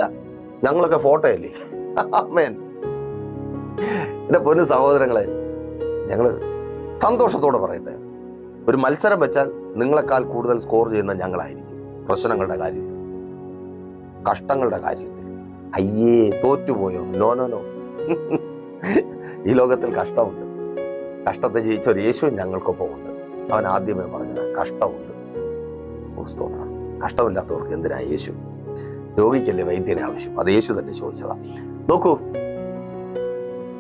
Speaker 1: ഞങ്ങളൊക്കെ ഫോട്ടോയല്ലേ. ആമേൻ. എന്റെ പൊന്നു സഹോദരങ്ങളെ, ഞങ്ങള് സന്തോഷത്തോടെ പറയട്ടെ, ഒരു മത്സരം വെച്ചാൽ നിങ്ങളെക്കാൾ കൂടുതൽ സ്കോർ ചെയ്യുന്ന ഞങ്ങളായിരിക്കും. പ്രശ്നങ്ങളുടെ കാര്യത്തിൽ, കഷ്ടങ്ങളുടെ കാര്യത്തിൽ. അയ്യേ തോറ്റുപോയോ? നോ. ഈ ലോകത്തിൽ കഷ്ടമുണ്ട്. കഷ്ടത്തെ ജയിച്ച ഒരു യേശു ഞങ്ങൾക്കൊപ്പം ഉണ്ട്. അവൻ ആദ്യമേ പറഞ്ഞത് കഷ്ടമുണ്ട്. സ്തോത്രം. കഷ്ടമില്ലാത്തവർക്ക് എന്തിനാ യേശു? രോഗിക്കല്ലേ വൈദ്യനെ ആവശ്യം? അത് യേശു തന്നെ ചോദിച്ചതാ. നോക്കൂ,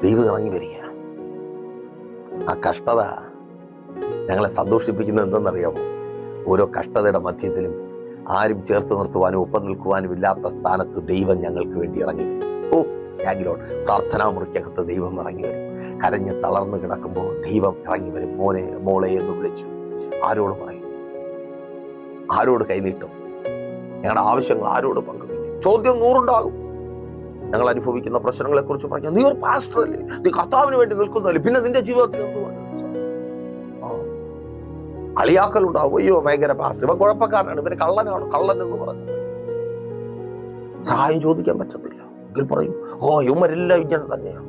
Speaker 1: ദൈവം ഇറങ്ങി വരിക. ആ കഷ്ടത ഞങ്ങളെ സന്തോഷിപ്പിക്കുന്നത് എന്തെന്നറിയാമോ? ഓരോ കഷ്ടതയുടെ മധ്യത്തിലും ആരും ചേർത്ത് നിർത്തുവാനും ഒപ്പം നിൽക്കുവാനും ഇല്ലാത്ത സ്ഥാനത്ത് ദൈവം ഞങ്ങൾക്ക് വേണ്ടി ഇറങ്ങി വരും. ഓ യാഗിലോൺ, പ്രാർത്ഥനാ മുറിക്കകത്ത് ദൈവം ഇറങ്ങി വരും. കരഞ്ഞ് തളർന്ന് കിടക്കുമ്പോൾ ദൈവം ഇറങ്ങി വരും. മോനെ മോളെ എന്ന് വിളിച്ചു. ആരോട് പറയും? ആരോട് കൈനീട്ടും? ഞങ്ങളുടെ ആവശ്യങ്ങൾ ആരോട് പങ്കുവയ്ക്കും? ചോദ്യം 100 ഉണ്ടാകും. ഞങ്ങൾ അനുഭവിക്കുന്ന പ്രശ്നങ്ങളെ കുറിച്ച് പറഞ്ഞാൽ, നീ ഒരു പാസ്റ്റർ അല്ലേ, നീ കർത്താവിന് വേണ്ടി നിൽക്കുന്നതല്ലേ, പിന്നെ നിന്റെ ജീവിതത്തിൽ എന്തുകൊണ്ട്? കളിയാക്കലുണ്ടാവും. അയ്യോ ഭയങ്കര പാസ്റ്റർ, ഇവ കുഴപ്പക്കാരനാണ്, ഇവന് കള്ളൻ എന്ന് പറഞ്ഞു. സഹായം ചോദിക്കാൻ പറ്റത്തില്ല. എങ്കിൽ പറയും, ഓ ഇവരെല്ലാം ഇങ്ങനെ തന്നെയാണ്.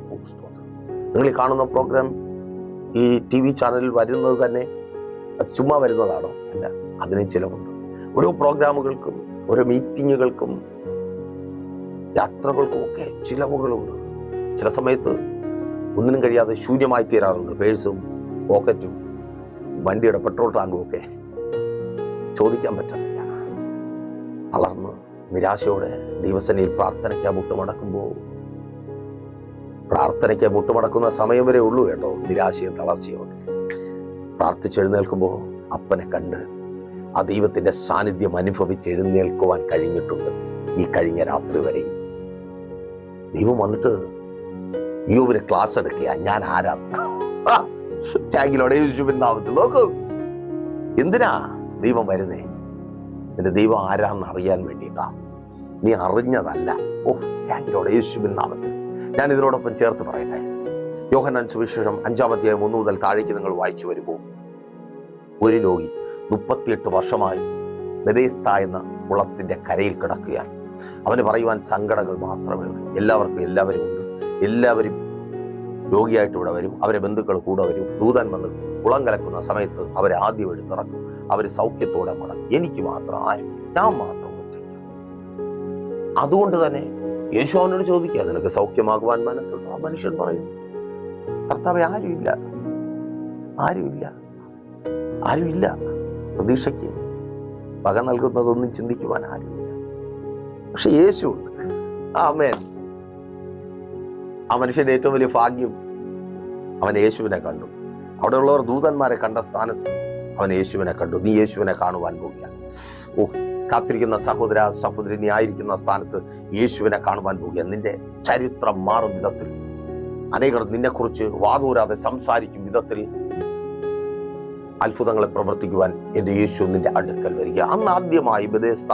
Speaker 1: നിങ്ങൾ ഈ കാണുന്ന പ്രോഗ്രാം ഈ TV ചാനലിൽ വരുന്നത് തന്നെ അത് ചുമ്മാ വരുന്നതാണോ? അല്ല, അതിന് ചിലവുണ്ട്. ഓരോ പ്രോഗ്രാമുകൾക്കും ഓരോ മീറ്റിങ്ങുകൾക്കും യാത്രകൾക്കും ഒക്കെ ചിലവുകളുണ്ട്. ചില സമയത്ത് ഒന്നിനും കഴിയാതെ ശൂന്യമായി തീരാറുണ്ട്. പേഴ്സും പോക്കറ്റും വണ്ടിയുടെ പെട്രോൾ ടാങ്കും ഒക്കെ ചോദിക്കാൻ പറ്റത്തില്ല. തളർന്ന് നിരാശയോടെ ദൈവസേനയിൽ പ്രാർത്ഥനയ്ക്ക് മുട്ടുമടക്കുന്ന സമയം വരെ ഉള്ളൂ കേട്ടോ നിരാശയും തളർച്ചയും ഒക്കെ. പ്രാർത്ഥിച്ചെഴുന്നേൽക്കുമ്പോൾ അപ്പനെ കണ്ട് ആ ദൈവത്തിന്റെ സാന്നിധ്യം അനുഭവിച്ച് എഴുന്നേൽക്കുവാൻ കഴിഞ്ഞിട്ടുണ്ട്. ഈ കഴിഞ്ഞ രാത്രി വരെയും ദൈവം വന്നിട്ട് യോബിന് ക്ലാസ് എടുക്കുക, ഞാൻ ആരാ. ടാങ്കിലോടെ യേശുവിൻ നാമത്തിൽ നോക്കൂ, എന്തിനാ ദൈവം വരുന്നേ? നിന്റെ ദൈവം ആരാന്ന് അറിയാൻ വേണ്ടിയിട്ടാ. നീ അറിഞ്ഞതല്ല. ടാങ്കിലോടെ യേശുവിൻ നാമത്തിൽ ഞാൻ ഇതിനോടൊപ്പം ചേർത്ത് പറയട്ടെ. യോഹന്നാൻ സുവിശേഷം 5-ാം അധ്യായം 1 മുതൽ താഴേക്ക് നിങ്ങൾ വായിച്ചു വരുമ്പോൾ, ഒരു രോഗി 38 വർഷമായി ബെഥെസ്ദ എന്ന കുളത്തിന്റെ കരയിൽ കിടക്കുകയാണ്. അവന് പറയുവാൻ സങ്കടങ്ങൾ മാത്രമേ ഉള്ളൂ. എല്ലാവരും ഉണ്ട്. എല്ലാവരും രോഗിയായിട്ട് ഇവിടെ വരും. അവരെ ബന്ധുക്കൾ കൂടെ വരും. ദൂതൻ വന്ന് കുളം കലക്കുന്ന സമയത്ത് അവരെ ആദ്യം എടുത്തിറക്കും. അവർ സൗഖ്യത്തോടെ മടങ്ങും. എനിക്ക് മാത്രം ആരും, ഞാൻ മാത്രം ഒറ്റയ്ക്ക്. അതുകൊണ്ട് തന്നെ യേശു അവനോട് ചോദിക്കുക, നിനക്ക് സൗഖ്യമാകുവാൻ മനസ്സുണ്ടോ? ആ മനുഷ്യൻ പറയുന്നു, കർത്താവേ, ആരുമില്ല. പ്രതീക്ഷയ്ക്ക് വക നൽകുന്നതൊന്നും ചിന്തിക്കുവാൻ ആരുമില്ല. പക്ഷെ യേശു ഉണ്ട്. ആമേൻ. ആ മനുഷ്യന്റെ ഏറ്റവും വലിയ ഭാഗ്യം, അവൻ യേശുവിനെ കണ്ടു. അവിടെയുള്ളവർ ദൂതന്മാരെ കണ്ട സ്ഥാനത്ത് അവൻ യേശുവിനെ കണ്ടു. നീ യേശുവിനെ കാണുവാൻ പോവുക. കാത്തിരിക്കുന്ന സഹോദരി, നീ ആയിരിക്കുന്ന സ്ഥാനത്ത് യേശുവിനെ കാണുവാൻ പോവുക. നിന്റെ ചരിത്രം മാറും വിധത്തിൽ, അനേകർ നിന്നെക്കുറിച്ച് വാതൂരാതെ സംസാരിക്കും വിധത്തിൽ അത്ഭുതങ്ങളെ പ്രവർത്തിക്കുവാൻ എൻ്റെ യേശു നിന്റെ അടുക്കൽ വരിക. അന്ന് ആദ്യമായി ബെഥെസ്ദ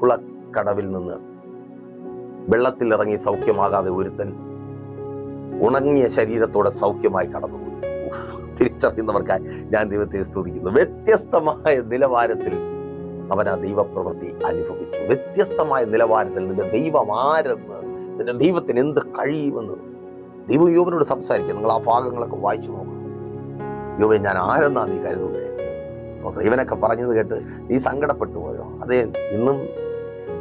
Speaker 1: കുളക്കടവിൽ നിന്ന് വെള്ളത്തിൽ ഇറങ്ങി സൗഖ്യമാകാതെ ഒരുത്തൻ ഉണങ്ങിയ ശരീരത്തോടെ സൗഖ്യമായി കടന്നുപോയി. തിരിച്ചറിയുന്നവർക്കായി ഞാൻ ദൈവത്തെ സ്തുതിക്കുന്നു. വ്യത്യസ്തമായ നിലവാരത്തിൽ അവൻ ആ ദൈവപ്രവൃത്തി അനുഭവിച്ചു. വ്യത്യസ്തമായ നിലവാരത്തിൽ നിന്റെ ദൈവം ആരെന്ന്, നിന്റെ ദൈവത്തിന് എന്ത് കഴിയുമെന്ന് ദൈവം യോബിനോട് സംസാരിക്കുക. നിങ്ങൾ ആ ഭാഗങ്ങളൊക്കെ വായിച്ചു നോക്കണം. യോബേ, ഞാൻ ആരെന്നാ നീ കരുതുന്നേ? ഇവനൊക്കെ പറഞ്ഞത് കേട്ട് നീ സങ്കടപ്പെട്ടു പോയോ? അതേ, ഇന്നും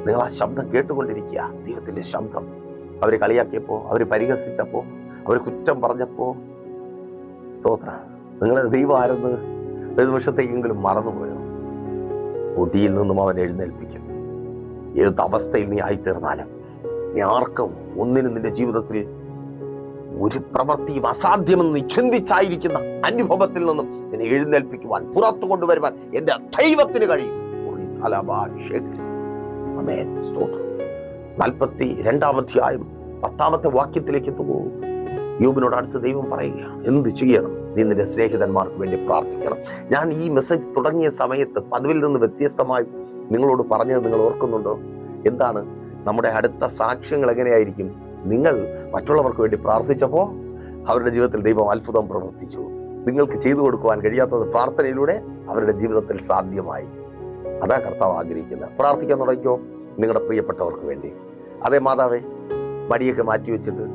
Speaker 1: നിങ്ങൾ ആ ശബ്ദം കേട്ടുകൊണ്ടിരിക്കുക. ദൈവത്തിന്റെ ശബ്ദം. അവർ കളിയാക്കിയപ്പോ, അവർ പരിഹസിച്ചപ്പോ, അവർ കുറ്റം പറഞ്ഞപ്പോ, സ്തോത്ര, നിങ്ങൾ ദൈവം ആരെന്ന് ഒരു നിമിഷത്തേക്കെങ്കിലും മറന്നുപോയോ? പൊടിയിൽ നിന്നും അവൻ എഴുന്നേൽപ്പിക്കും. ഏത് അവസ്ഥയിൽ നീ ആയിത്തീർന്നാലും, നീ ആർക്കും ഒന്നിനും നിന്റെ ജീവിതത്തിൽ ഒരു പ്രവൃത്തിയും അസാധ്യമെന്ന് നീ ചിന്തിച്ചായിരിക്കുന്ന അനുഭവത്തിൽ നിന്നും നിന്നെ എഴുന്നേൽപ്പിക്കുവാൻ, പുറത്തു കൊണ്ടുവരുവാൻ എന്റെ ദൈവത്തിന് കഴിയും. 42-ാം അധ്യായം 10-ാമത്തെ വാക്യത്തിലേക്ക് എത്തുമ്പോൾ യോബിനോട് അടുത്ത് ദൈവം പറയുക, എന്ത് ചെയ്യണം? നീ നിന്റെ സ്നേഹിതന്മാർക്ക് വേണ്ടി പ്രാർത്ഥിക്കണം. ഞാൻ ഈ മെസ്സേജ് തുടങ്ങിയ സമയത്ത് പതിവിൽ നിന്ന് വ്യത്യസ്തമായി നിങ്ങളോട് പറഞ്ഞത് നിങ്ങൾ ഓർക്കുന്നുണ്ടോ? എന്താണ്? നമ്മുടെ അടുത്ത സാക്ഷ്യങ്ങൾ എങ്ങനെയായിരിക്കും? നിങ്ങൾ മറ്റുള്ളവർക്ക് വേണ്ടി പ്രാർത്ഥിച്ചപ്പോൾ അവരുടെ ജീവിതത്തിൽ ദൈവം അത്ഭുതം പ്രവർത്തിച്ചു. നിങ്ങൾക്ക് ചെയ്തു കൊടുക്കുവാൻ കഴിയാത്തത് പ്രാർത്ഥനയിലൂടെ അവരുടെ ജീവിതത്തിൽ സാധ്യമായി. അതാ കർത്താവ് ആഗ്രഹിക്കുന്നത്. പ്രാർത്ഥിക്കാൻ തുടങ്ങിക്കോ നിങ്ങളുടെ പ്രിയപ്പെട്ടവർക്ക് വേണ്ടി. അതേ മാതാവേ, മടിയൊക്കെ മാറ്റി വെച്ചിട്ട്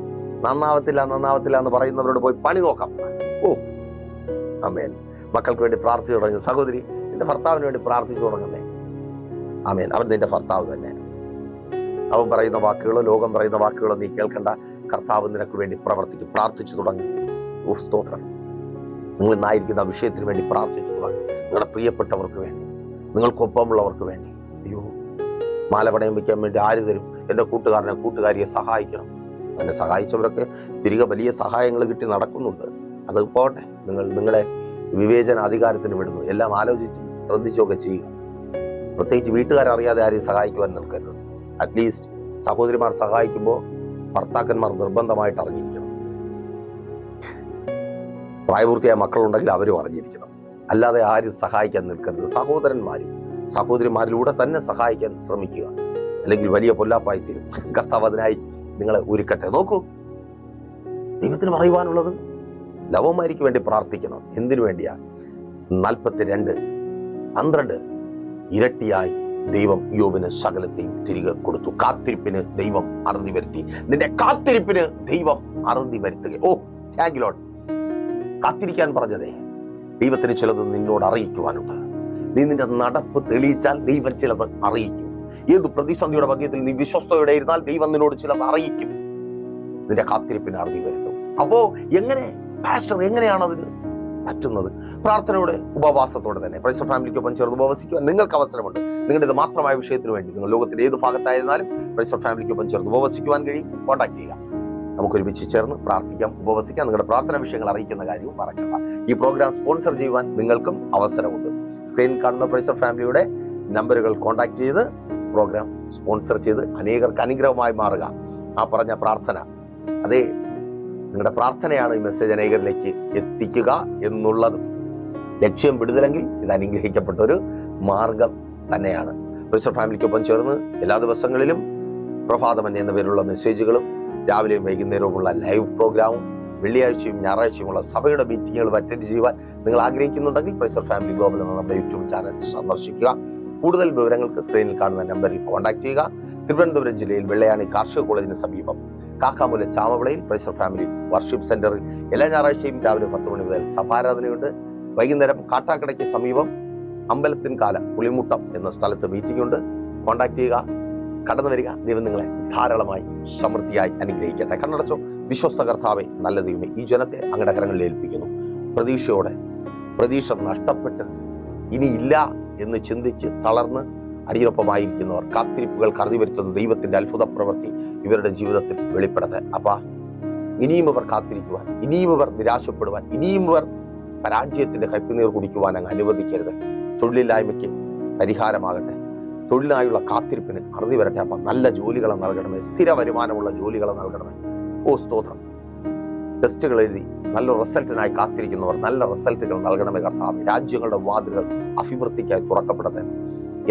Speaker 1: നന്നാവത്തില്ല എന്ന് പറയുന്നവരോട് പോയി പണി നോക്കാം. ആമേൻ. മക്കൾക്ക് വേണ്ടി പ്രാർത്ഥിച്ചു തുടങ്ങുന്ന സഹോദരി, നിന്റെ ഭർത്താവിന് വേണ്ടി പ്രാർത്ഥിച്ചു തുടങ്ങുന്നേ. ആമേൻ. അവൻ നിന്റെ ഭർത്താവ് തന്നെ. അവൻ പറയുന്ന വാക്കുകളോ ലോകം പറയുന്ന വാക്കുകളോ നീ കേൾക്കണ്ട. കർത്താവ് നിനക്ക് വേണ്ടി പ്രവർത്തിക്കും. പ്രാർത്ഥിച്ചു തുടങ്ങും. സ്തോത്രം. നിങ്ങൾ ഇന്നായിരിക്കുന്ന വിഷയത്തിന് വേണ്ടി പ്രാർത്ഥിച്ചു തുടങ്ങും. നിങ്ങളുടെ പ്രിയപ്പെട്ടവർക്ക് വേണ്ടി, നിങ്ങൾക്കൊപ്പമുള്ളവർക്ക് വേണ്ടി. അയ്യോ, മാല പണയം വയ്ക്കാൻ വേണ്ടി ആര് തരും? എൻ്റെ കൂട്ടുകാരിയെ സഹായിക്കണം. എന്നെ സഹായിച്ചവരൊക്കെ തിരികെ വലിയ സഹായങ്ങൾ കിട്ടി നടക്കുന്നുണ്ട്. അത് പോട്ടെ, നിങ്ങളെ വിവേചന അധികാരത്തിന് വിടുന്നു. എല്ലാം ആലോചിച്ചും ശ്രദ്ധിച്ചുമൊക്കെ ചെയ്യുക. പ്രത്യേകിച്ച് വീട്ടുകാരറിയാതെ ആരെയും സഹായിക്കുവാൻ നിൽക്കരുത്. അറ്റ്ലീസ്റ്റ് സഹോദരിമാർ സഹായിക്കുമ്പോൾ ഭർത്താക്കന്മാർ നിർബന്ധമായിട്ട് അറിഞ്ഞിരിക്കണം. പ്രായപൂർത്തിയായ മക്കളുണ്ടെങ്കിൽ അവരും അറിഞ്ഞിരിക്കണം. അല്ലാതെ ആരും സഹായിക്കാൻ നിൽക്കരുത്. സഹോദരിമാരിലൂടെ തന്നെ സഹായിക്കാൻ ശ്രമിക്കുക. അല്ലെങ്കിൽ വലിയ പൊല്ലാപ്പായി തീരും. കർത്താവ് അതിനായി നിങ്ങളെ ഒരുക്കട്ടെ. നോക്കൂ, ദൈവത്തിന് പറയുവാനുള്ളത് ലവന്മാർക്ക് വേണ്ടി പ്രാർത്ഥിക്കണം. എന്തിനു വേണ്ടിയാ? 42-12 ഇരട്ടിയായി ദൈവം യോബിന് സകലത്തെയും തിരികെ കൊടുത്തു. കാത്തിരിപ്പിന് ദൈവം അറുതി വരുത്തി. നിന്റെ കാത്തിരിപ്പിന് ദൈവം അറുതി വരുത്തുക. ഓ താങ്ക് യു ലോർഡ്. കാത്തിരിക്കാൻ പറഞ്ഞതേ, ദൈവത്തിന് ചിലത് നിന്നോട് അറിയിക്കുവാനുണ്ട്. നീ നിന്റെ നടപ്പ് തെളിയിച്ചാൽ ദൈവം ചിലത് അറിയിക്കും. ഏത് പ്രതിസന്ധിയുടെ മധ്യത്തിൽ നീ വിശ്വസ്തയോടെ ഇരുന്നാൽ ദൈവം നിന്നോട് ചിലത് അറിയിക്കും. നിന്റെ കാത്തിരിപ്പിന് അറുതി വരുത്തും. അപ്പോ എങ്ങനെ പാസ്റ്റർ, എങ്ങനെയാണ് അതിന് പറ്റുന്നത്? പ്രാർത്ഥനയോടെ, ഉപവാസത്തോടെ തന്നെ പ്രൈസ് ഓഫ് ഫാമിലിക്കൊപ്പം ചേർന്ന് ഉപവസിക്കുവാൻ നിങ്ങൾക്ക് അവസരമുണ്ട്. നിങ്ങളുടെ ഇത് മാത്രമായ വിഷയത്തിന് വേണ്ടി നിങ്ങൾ ലോകത്തിന്റെ ഏത് ഭാഗത്തായിരുന്നാലും പ്രൈസ് ഓഫ് ഫാമിലിക്കൊപ്പം ചേർന്ന് ഉപവസിക്കുവാൻ കഴിയും. കോൺടാക്ട് ചെയ്യുക. നമുക്കൊരുമിച്ച് ചേർന്ന് പ്രാർത്ഥിക്കാം, ഉപവസിക്കാം. നിങ്ങളുടെ പ്രാർത്ഥന വിഷയങ്ങൾ അറിയിക്കുന്ന കാര്യവും മറക്കണ്ട. ഈ പ്രോഗ്രാം സ്പോൺസർ ചെയ്യുവാൻ നിങ്ങൾക്കും അവസരമുണ്ട്. സ്ക്രീനിൽ കാണുന്ന പ്രൈസ് ഓഫ് ഫാമിലിയുടെ നമ്പറുകൾ കോൺടാക്ട് ചെയ്ത് പ്രോഗ്രാം സ്പോൺസർ ചെയ്ത് അനേകർക്ക് അനുഗ്രഹമായി മാറുക. ആ പറഞ്ഞ പ്രാർത്ഥന, അതേ നിങ്ങളുടെ പ്രാർത്ഥനയാണ് ഈ മെസ്സേജ് അനേകരിലേക്ക് എത്തിക്കുക എന്നുള്ളത്. ലക്ഷ്യം വിടുതലെങ്കിൽ ഇത് അനുഗ്രഹിക്കപ്പെട്ട ഒരു മാർഗം തന്നെയാണ്. പ്രൈസ് ഓഫ് ഫാമിലിക്കൊപ്പം ചേർന്ന് എല്ലാ ദിവസങ്ങളിലും പ്രഭാതമന്യ എന്ന പേരുള്ള മെസ്സേജുകളും രാവിലെയും വൈകുന്നേരവുമുള്ള ലൈവ് പ്രോഗ്രാമും വെള്ളിയാഴ്ചയും ഞായറാഴ്ചയുമുള്ള സഭയുടെ മീറ്റിങ്ങുകൾ അറ്റൻഡ് ചെയ്യുവാൻ നിങ്ങൾ ആഗ്രഹിക്കുന്നുണ്ടെങ്കിൽ പ്രൈസ് ഓഫ് ഫാമിലി ഗ്ലോബൽ എന്ന നമ്മുടെ യൂട്യൂബ് ചാനൽ സന്ദർശിക്കുക. കൂടുതൽ വിവരങ്ങൾക്ക് സ്ക്രീനിൽ കാണുന്ന നമ്പറിൽ കോൺടാക്ട് ചെയ്യുക. തിരുവനന്തപുരം ജില്ലയിൽ വെള്ളയാണി കാർഷിക കോളേജിന് സമീപം കാക്കാമൂല ചാമവിളയിൽ പ്രൈസ് ഓഫ് ഫാമിലി വർഷിപ്പ് സെന്ററിൽ എല്ലാ ഞായറാഴ്ചയും രാവിലെ 10 മണി മുതൽ സഭാരാധനയുണ്ട്. വൈകുന്നേരം കാട്ടാക്കടയ്ക്ക് സമീപം അമ്പലത്തിൻകാല പുളിമുട്ടം എന്ന സ്ഥലത്ത് മീറ്റിംഗ് ഉണ്ട്. കോൺടാക്ട് ചെയ്യുക, കടന്നു വരിക. ദൈവം നിങ്ങളെ ധാരാളമായി സമൃദ്ധിയായി അനുഗ്രഹിക്കട്ടെ. കണ്ണടച്ചോ. വിശ്വസ്ത കർത്താവേ, നല്ല ദൈവമേ, ഈ ജനത്തെ അങ്ങയുടെ കരങ്ങളിൽ ഏൽപ്പിക്കുന്നു. പ്രതീക്ഷയോടെ, പ്രതീക്ഷ നഷ്ടപ്പെട്ട് ഇനിയില്ല എന്ന് ചിന്തിച്ച് തളർന്ന് അടിയൊപ്പമായിരിക്കുന്നവർ, കാത്തിരിപ്പുകൾ കരുതി വരുത്തുന്ന ദൈവത്തിന്റെ അത്ഭുത പ്രവൃത്തി ഇവരുടെ ജീവിതത്തിൽ വെളിപ്പെടട്ടെ. അപ്പാ, ഇനിയും ഇവർ കാത്തിരിക്കുവാൻ, ഇനിയും ഇവർ നിരാശപ്പെടുവാൻ, ഇനിയും ഇവർ പരാജയത്തിന്റെ കയ്പുനീർ കുടിക്കുവാൻ അങ്ങ് അനുവദിക്കരുത്. തൊഴിലില്ലായ്മയ്ക്ക് പരിഹാരമാകട്ടെ. തൊഴിലിനായുള്ള കാത്തിരിപ്പിന് അറുതി വരട്ടെ. അപ്പൊ നല്ല ജോലികളെ നൽകണമേ. സ്ഥിര വരുമാനമുള്ള ജോലികളെ നൽകണമേ. ഓ സ്തോത്രം. ടെസ്റ്റുകൾ എഴുതി നല്ല റിസൾട്ടിനായി കാത്തിരിക്കുന്നവർ നല്ല റിസൾട്ടുകൾ നൽകണമേ കർത്താവേ. രാജ്യങ്ങളുടെ വാതിലുകൾ അഭിവൃദ്ധിക്കായി തുറക്കപ്പെടട്ടെ.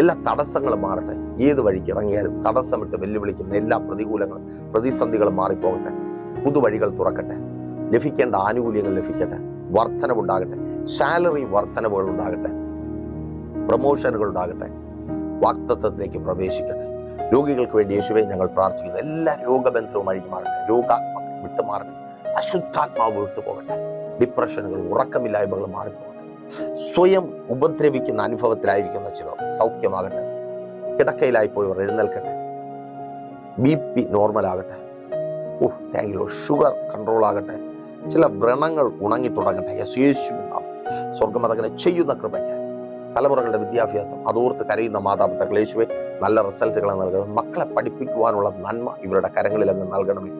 Speaker 1: എല്ലാ തടസ്സങ്ങളും മാറട്ടെ. ഏത് വഴിക്ക് ഇറങ്ങിയാലും തടസ്സമിട്ട് വെല്ലുവിളിക്കുന്ന എല്ലാ പ്രതികൂലങ്ങളും, പ്രതിസന്ധികളും മാറിപ്പോകട്ടെ. പുതുവഴികൾ തുറക്കട്ടെ. ലഭിക്കേണ്ട ആനുകൂല്യങ്ങൾ ലഭിക്കട്ടെ. വർധനവുണ്ടാകട്ടെ. സാലറി വർധനവുകൾ ഉണ്ടാകട്ടെ. പ്രമോഷനുകൾ ഉണ്ടാകട്ടെ. വാഗ്ദത്തത്തിലേക്ക് പ്രവേശിക്കട്ടെ. രോഗികൾക്ക് വേണ്ടി യേശുവേ ഞങ്ങൾ പ്രാർത്ഥിക്കുന്നു. എല്ലാ രോഗബന്ധനവും അഴിഞ്ഞു മാറട്ടെ. രോഗാത്മക വിട്ടുമാറട്ടെ. അശുദ്ധാത്മാവ് വിട്ടുപോകട്ടെ. ഡിപ്രഷനുകൾ, ഉറക്കമില്ലായ്മകൾ മാറിപ്പോകട്ടെ. സ്വയം ഉപദ്രവിക്കുന്ന അനുഭവത്തിലായിരിക്കുന്ന ചിലർ സൗഖ്യമാകട്ടെ. കിടക്കയിലായി പോയവർ എഴുന്നേൽക്കട്ടെ. BP നോർമൽ ആകട്ടെ. Thank you. ഷുഗർ കൺട്രോൾ ആകട്ടെ. ചില വ്രണങ്ങൾ ഉണങ്ങി തുടങ്ങട്ടെ. യേശുവിൻ നാമത്തിൽ സ്വർഗ്ഗം അതങ്ങനെ ചെയ്യുന്ന കൃപയ്ക്ക് തലമുറകളുടെ വിദ്യാഭ്യാസം അതോർത്ത് കരയുന്ന മാതാപിതാക്കൾ യേശുവേ നല്ല റിസൾട്ടുകളെ നൽകണം. മക്കളെ പഠിപ്പിക്കുവാനുള്ള നന്മ ഇവരുടെ കരങ്ങളിൽ അങ്ങ് നൽകണമേ.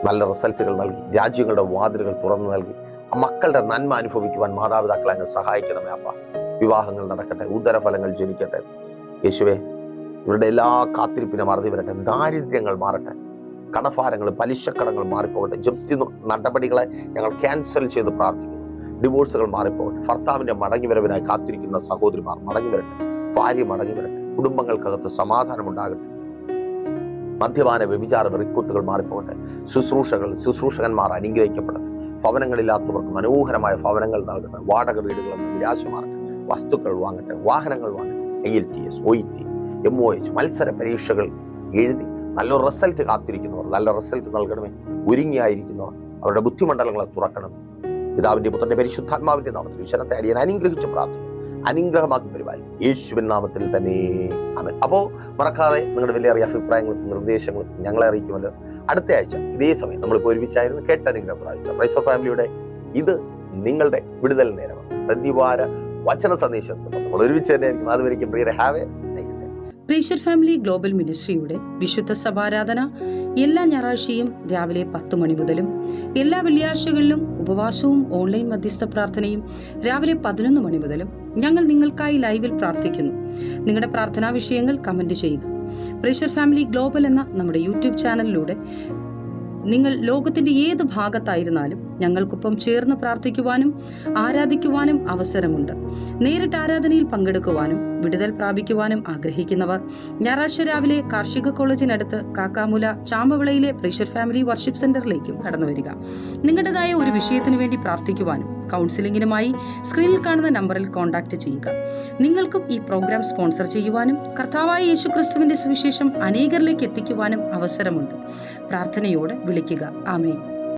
Speaker 1: നല്ല റിസൾട്ടുകൾ നൽകി രാജ്യങ്ങളുടെ വാതിലുകൾ തുറന്നു നൽകി ആ മക്കളുടെ നന്മ അനുഭവിക്കുവാൻ മാതാപിതാക്കളെ അങ്ങ് സഹായിക്കണമേ അപ്പ. വിവാഹങ്ങൾ നടക്കട്ടെ. ഉദരഫലങ്ങൾ ജനിക്കട്ടെ. യേശുവേ ഇവരുടെ എല്ലാ കാത്തിരിപ്പിനും അറുതി വരട്ടെ. ദാരിദ്ര്യങ്ങൾ മാറട്ടെ. കടഭാരങ്ങൾ, പലിശക്കടങ്ങൾ മാറിപ്പോകട്ടെ. ജപ്തി നടപടികളെ ഞങ്ങൾ ക്യാൻസൽ ചെയ്ത് പ്രാർത്ഥിക്കുന്നു. ഡിവോഴ്സുകൾ മാറിപ്പോകട്ടെ. ഭർത്താവിന്റെ മടങ്ങിവരവിനായി കാത്തിരിക്കുന്ന സഹോദരിമാർ മടങ്ങി വരട്ടെ. ഭാര്യ മടങ്ങി വരട്ടെ. കുടുംബങ്ങൾക്കകത്ത് സമാധാനം ഉണ്ടാകട്ടെ. മദ്യപാന വ്യഭിചാര വെറിക്കൂത്തുകൾ മാറിപ്പോകട്ടെ. ശുശ്രൂഷകന്മാർ അനുഗ്രഹിക്കപ്പെടട്ടെ. ഭവനങ്ങളില്ലാത്തവർക്ക് മനോഹരമായ ഭവനങ്ങൾ നൽകട്ടെ. വാടക വീടുകൾ എന്ന നിരാശ മാറട്ടെ. വസ്തുക്കൾ വാങ്ങട്ടെ. വാഹനങ്ങൾ വാങ്ങട്ടെ. IELTS, OET, MOH മത്സര പരീക്ഷകൾ എഴുതി നല്ല റിസൾട്ട് കാത്തിരിക്കുന്നവർ നല്ല റിസൾട്ട് നൽകണമേ. ഒരുങ്ങിയായിരിക്കുന്നവർ അവരുടെ ബുദ്ധിമണ്ഡലങ്ങളെ തുറക്കണം. പിതാവിന്റെ പുത്രന്റെ പരിശുദ്ധാത്മാവിന്റെ നാമത്തിൽ ഈശ്വരത്തെ അടിയാൻ അനുഗ്രഹിച്ച് പ്രാർത്ഥിക്കും. അനുഗ്രഹമാക്കി പരിപാടി യേശുവിൻ നാമത്തിൽ തന്നെ ആമേൻ. അപ്പോൾ മറക്കാതെ നിങ്ങളുടെ വിലയേറിയ അഭിപ്രായങ്ങളും നിർദ്ദേശങ്ങളും ഞങ്ങളെ അറിയിക്കുമല്ലോ. അടുത്ത ആഴ്ച ഇതേ സമയം നമ്മളിപ്പോൾ ഒരുമിച്ചായിരുന്നു കേട്ട അനുഗ്രഹം പ്രാപിച്ച പ്രൈസ് ഓഫ് ഫാമിലിയുടെ ഇത് നിങ്ങളുടെ വിടുതൽ നേരമാണ്. പ്രതിവാര വചന സന്ദേശത്തിൽ നമ്മൾ ഒരുമിച്ച് തന്നെ ആയിരിക്കും. അതുവരെയും പ്രിയരെ ഹാവ് എ നൈസ് ഡേ.
Speaker 2: പ്രീഷർ ഫാമിലി ഗ്ലോബൽ മിനിസ്ട്രിയുടെ വിശുദ്ധ സഭാരാധന എല്ലാ ഞായറാഴ്ചയും രാവിലെ 10 മണി മുതലും എല്ലാ വെള്ളിയാഴ്ചകളിലും ഉപവാസവും ഓൺലൈൻ മധ്യസ്ഥ പ്രാർത്ഥനയും രാവിലെ 11 മണി മുതലും ഞങ്ങൾ നിങ്ങൾക്കായി ലൈവിൽ പ്രാർത്ഥിക്കുന്നു. നിങ്ങളുടെ പ്രാർത്ഥനാ വിഷയങ്ങൾ കമന്റ് ചെയ്യുക. പ്രീഷർ ഫാമിലി ഗ്ലോബൽ എന്ന നമ്മുടെ യൂട്യൂബ് ചാനലിലൂടെ നിങ്ങൾ ലോകത്തിന്റെ ഏത് ഭാഗത്തായിരുന്നാലും ഞങ്ങൾക്കൊപ്പം ചേർന്ന് പ്രാർത്ഥിക്കുവാനും ആരാധിക്കുവാനും അവസരമുണ്ട്. നേരിട്ട് ആരാധനയിൽ പങ്കെടുക്കുവാനും വിടുതൽ പ്രാപിക്കുവാനും ആഗ്രഹിക്കുന്നവർ ഞായറാഴ്ച രാവിലെ കാർഷിക കോളേജിനടുത്ത് കാക്കാമുല ചാമ്പവിളയിലെ പ്രേഷ്യർ ഫാമിലി വർഷിപ്പ് സെന്ററിലേക്കും കടന്നു വരിക. നിങ്ങളുടേതായ ഒരു വിഷയത്തിനു വേണ്ടി പ്രാർത്ഥിക്കുവാനും കൗൺസിലിംഗിനുമായി സ്ക്രീനിൽ കാണുന്ന നമ്പറിൽ കോൺടാക്ട് ചെയ്യുക. നിങ്ങൾക്കും ഈ പ്രോഗ്രാം സ്പോൺസർ ചെയ്യുവാനും കർത്താവായ യേശുക്രിസ്തുവിന്റെ സുവിശേഷം അനേകരിലേക്ക് എത്തിക്കുവാനും അവസരമുണ്ട്. പ്രാർത്ഥനയോടെ വിളിക്കുക. ആമേൻ.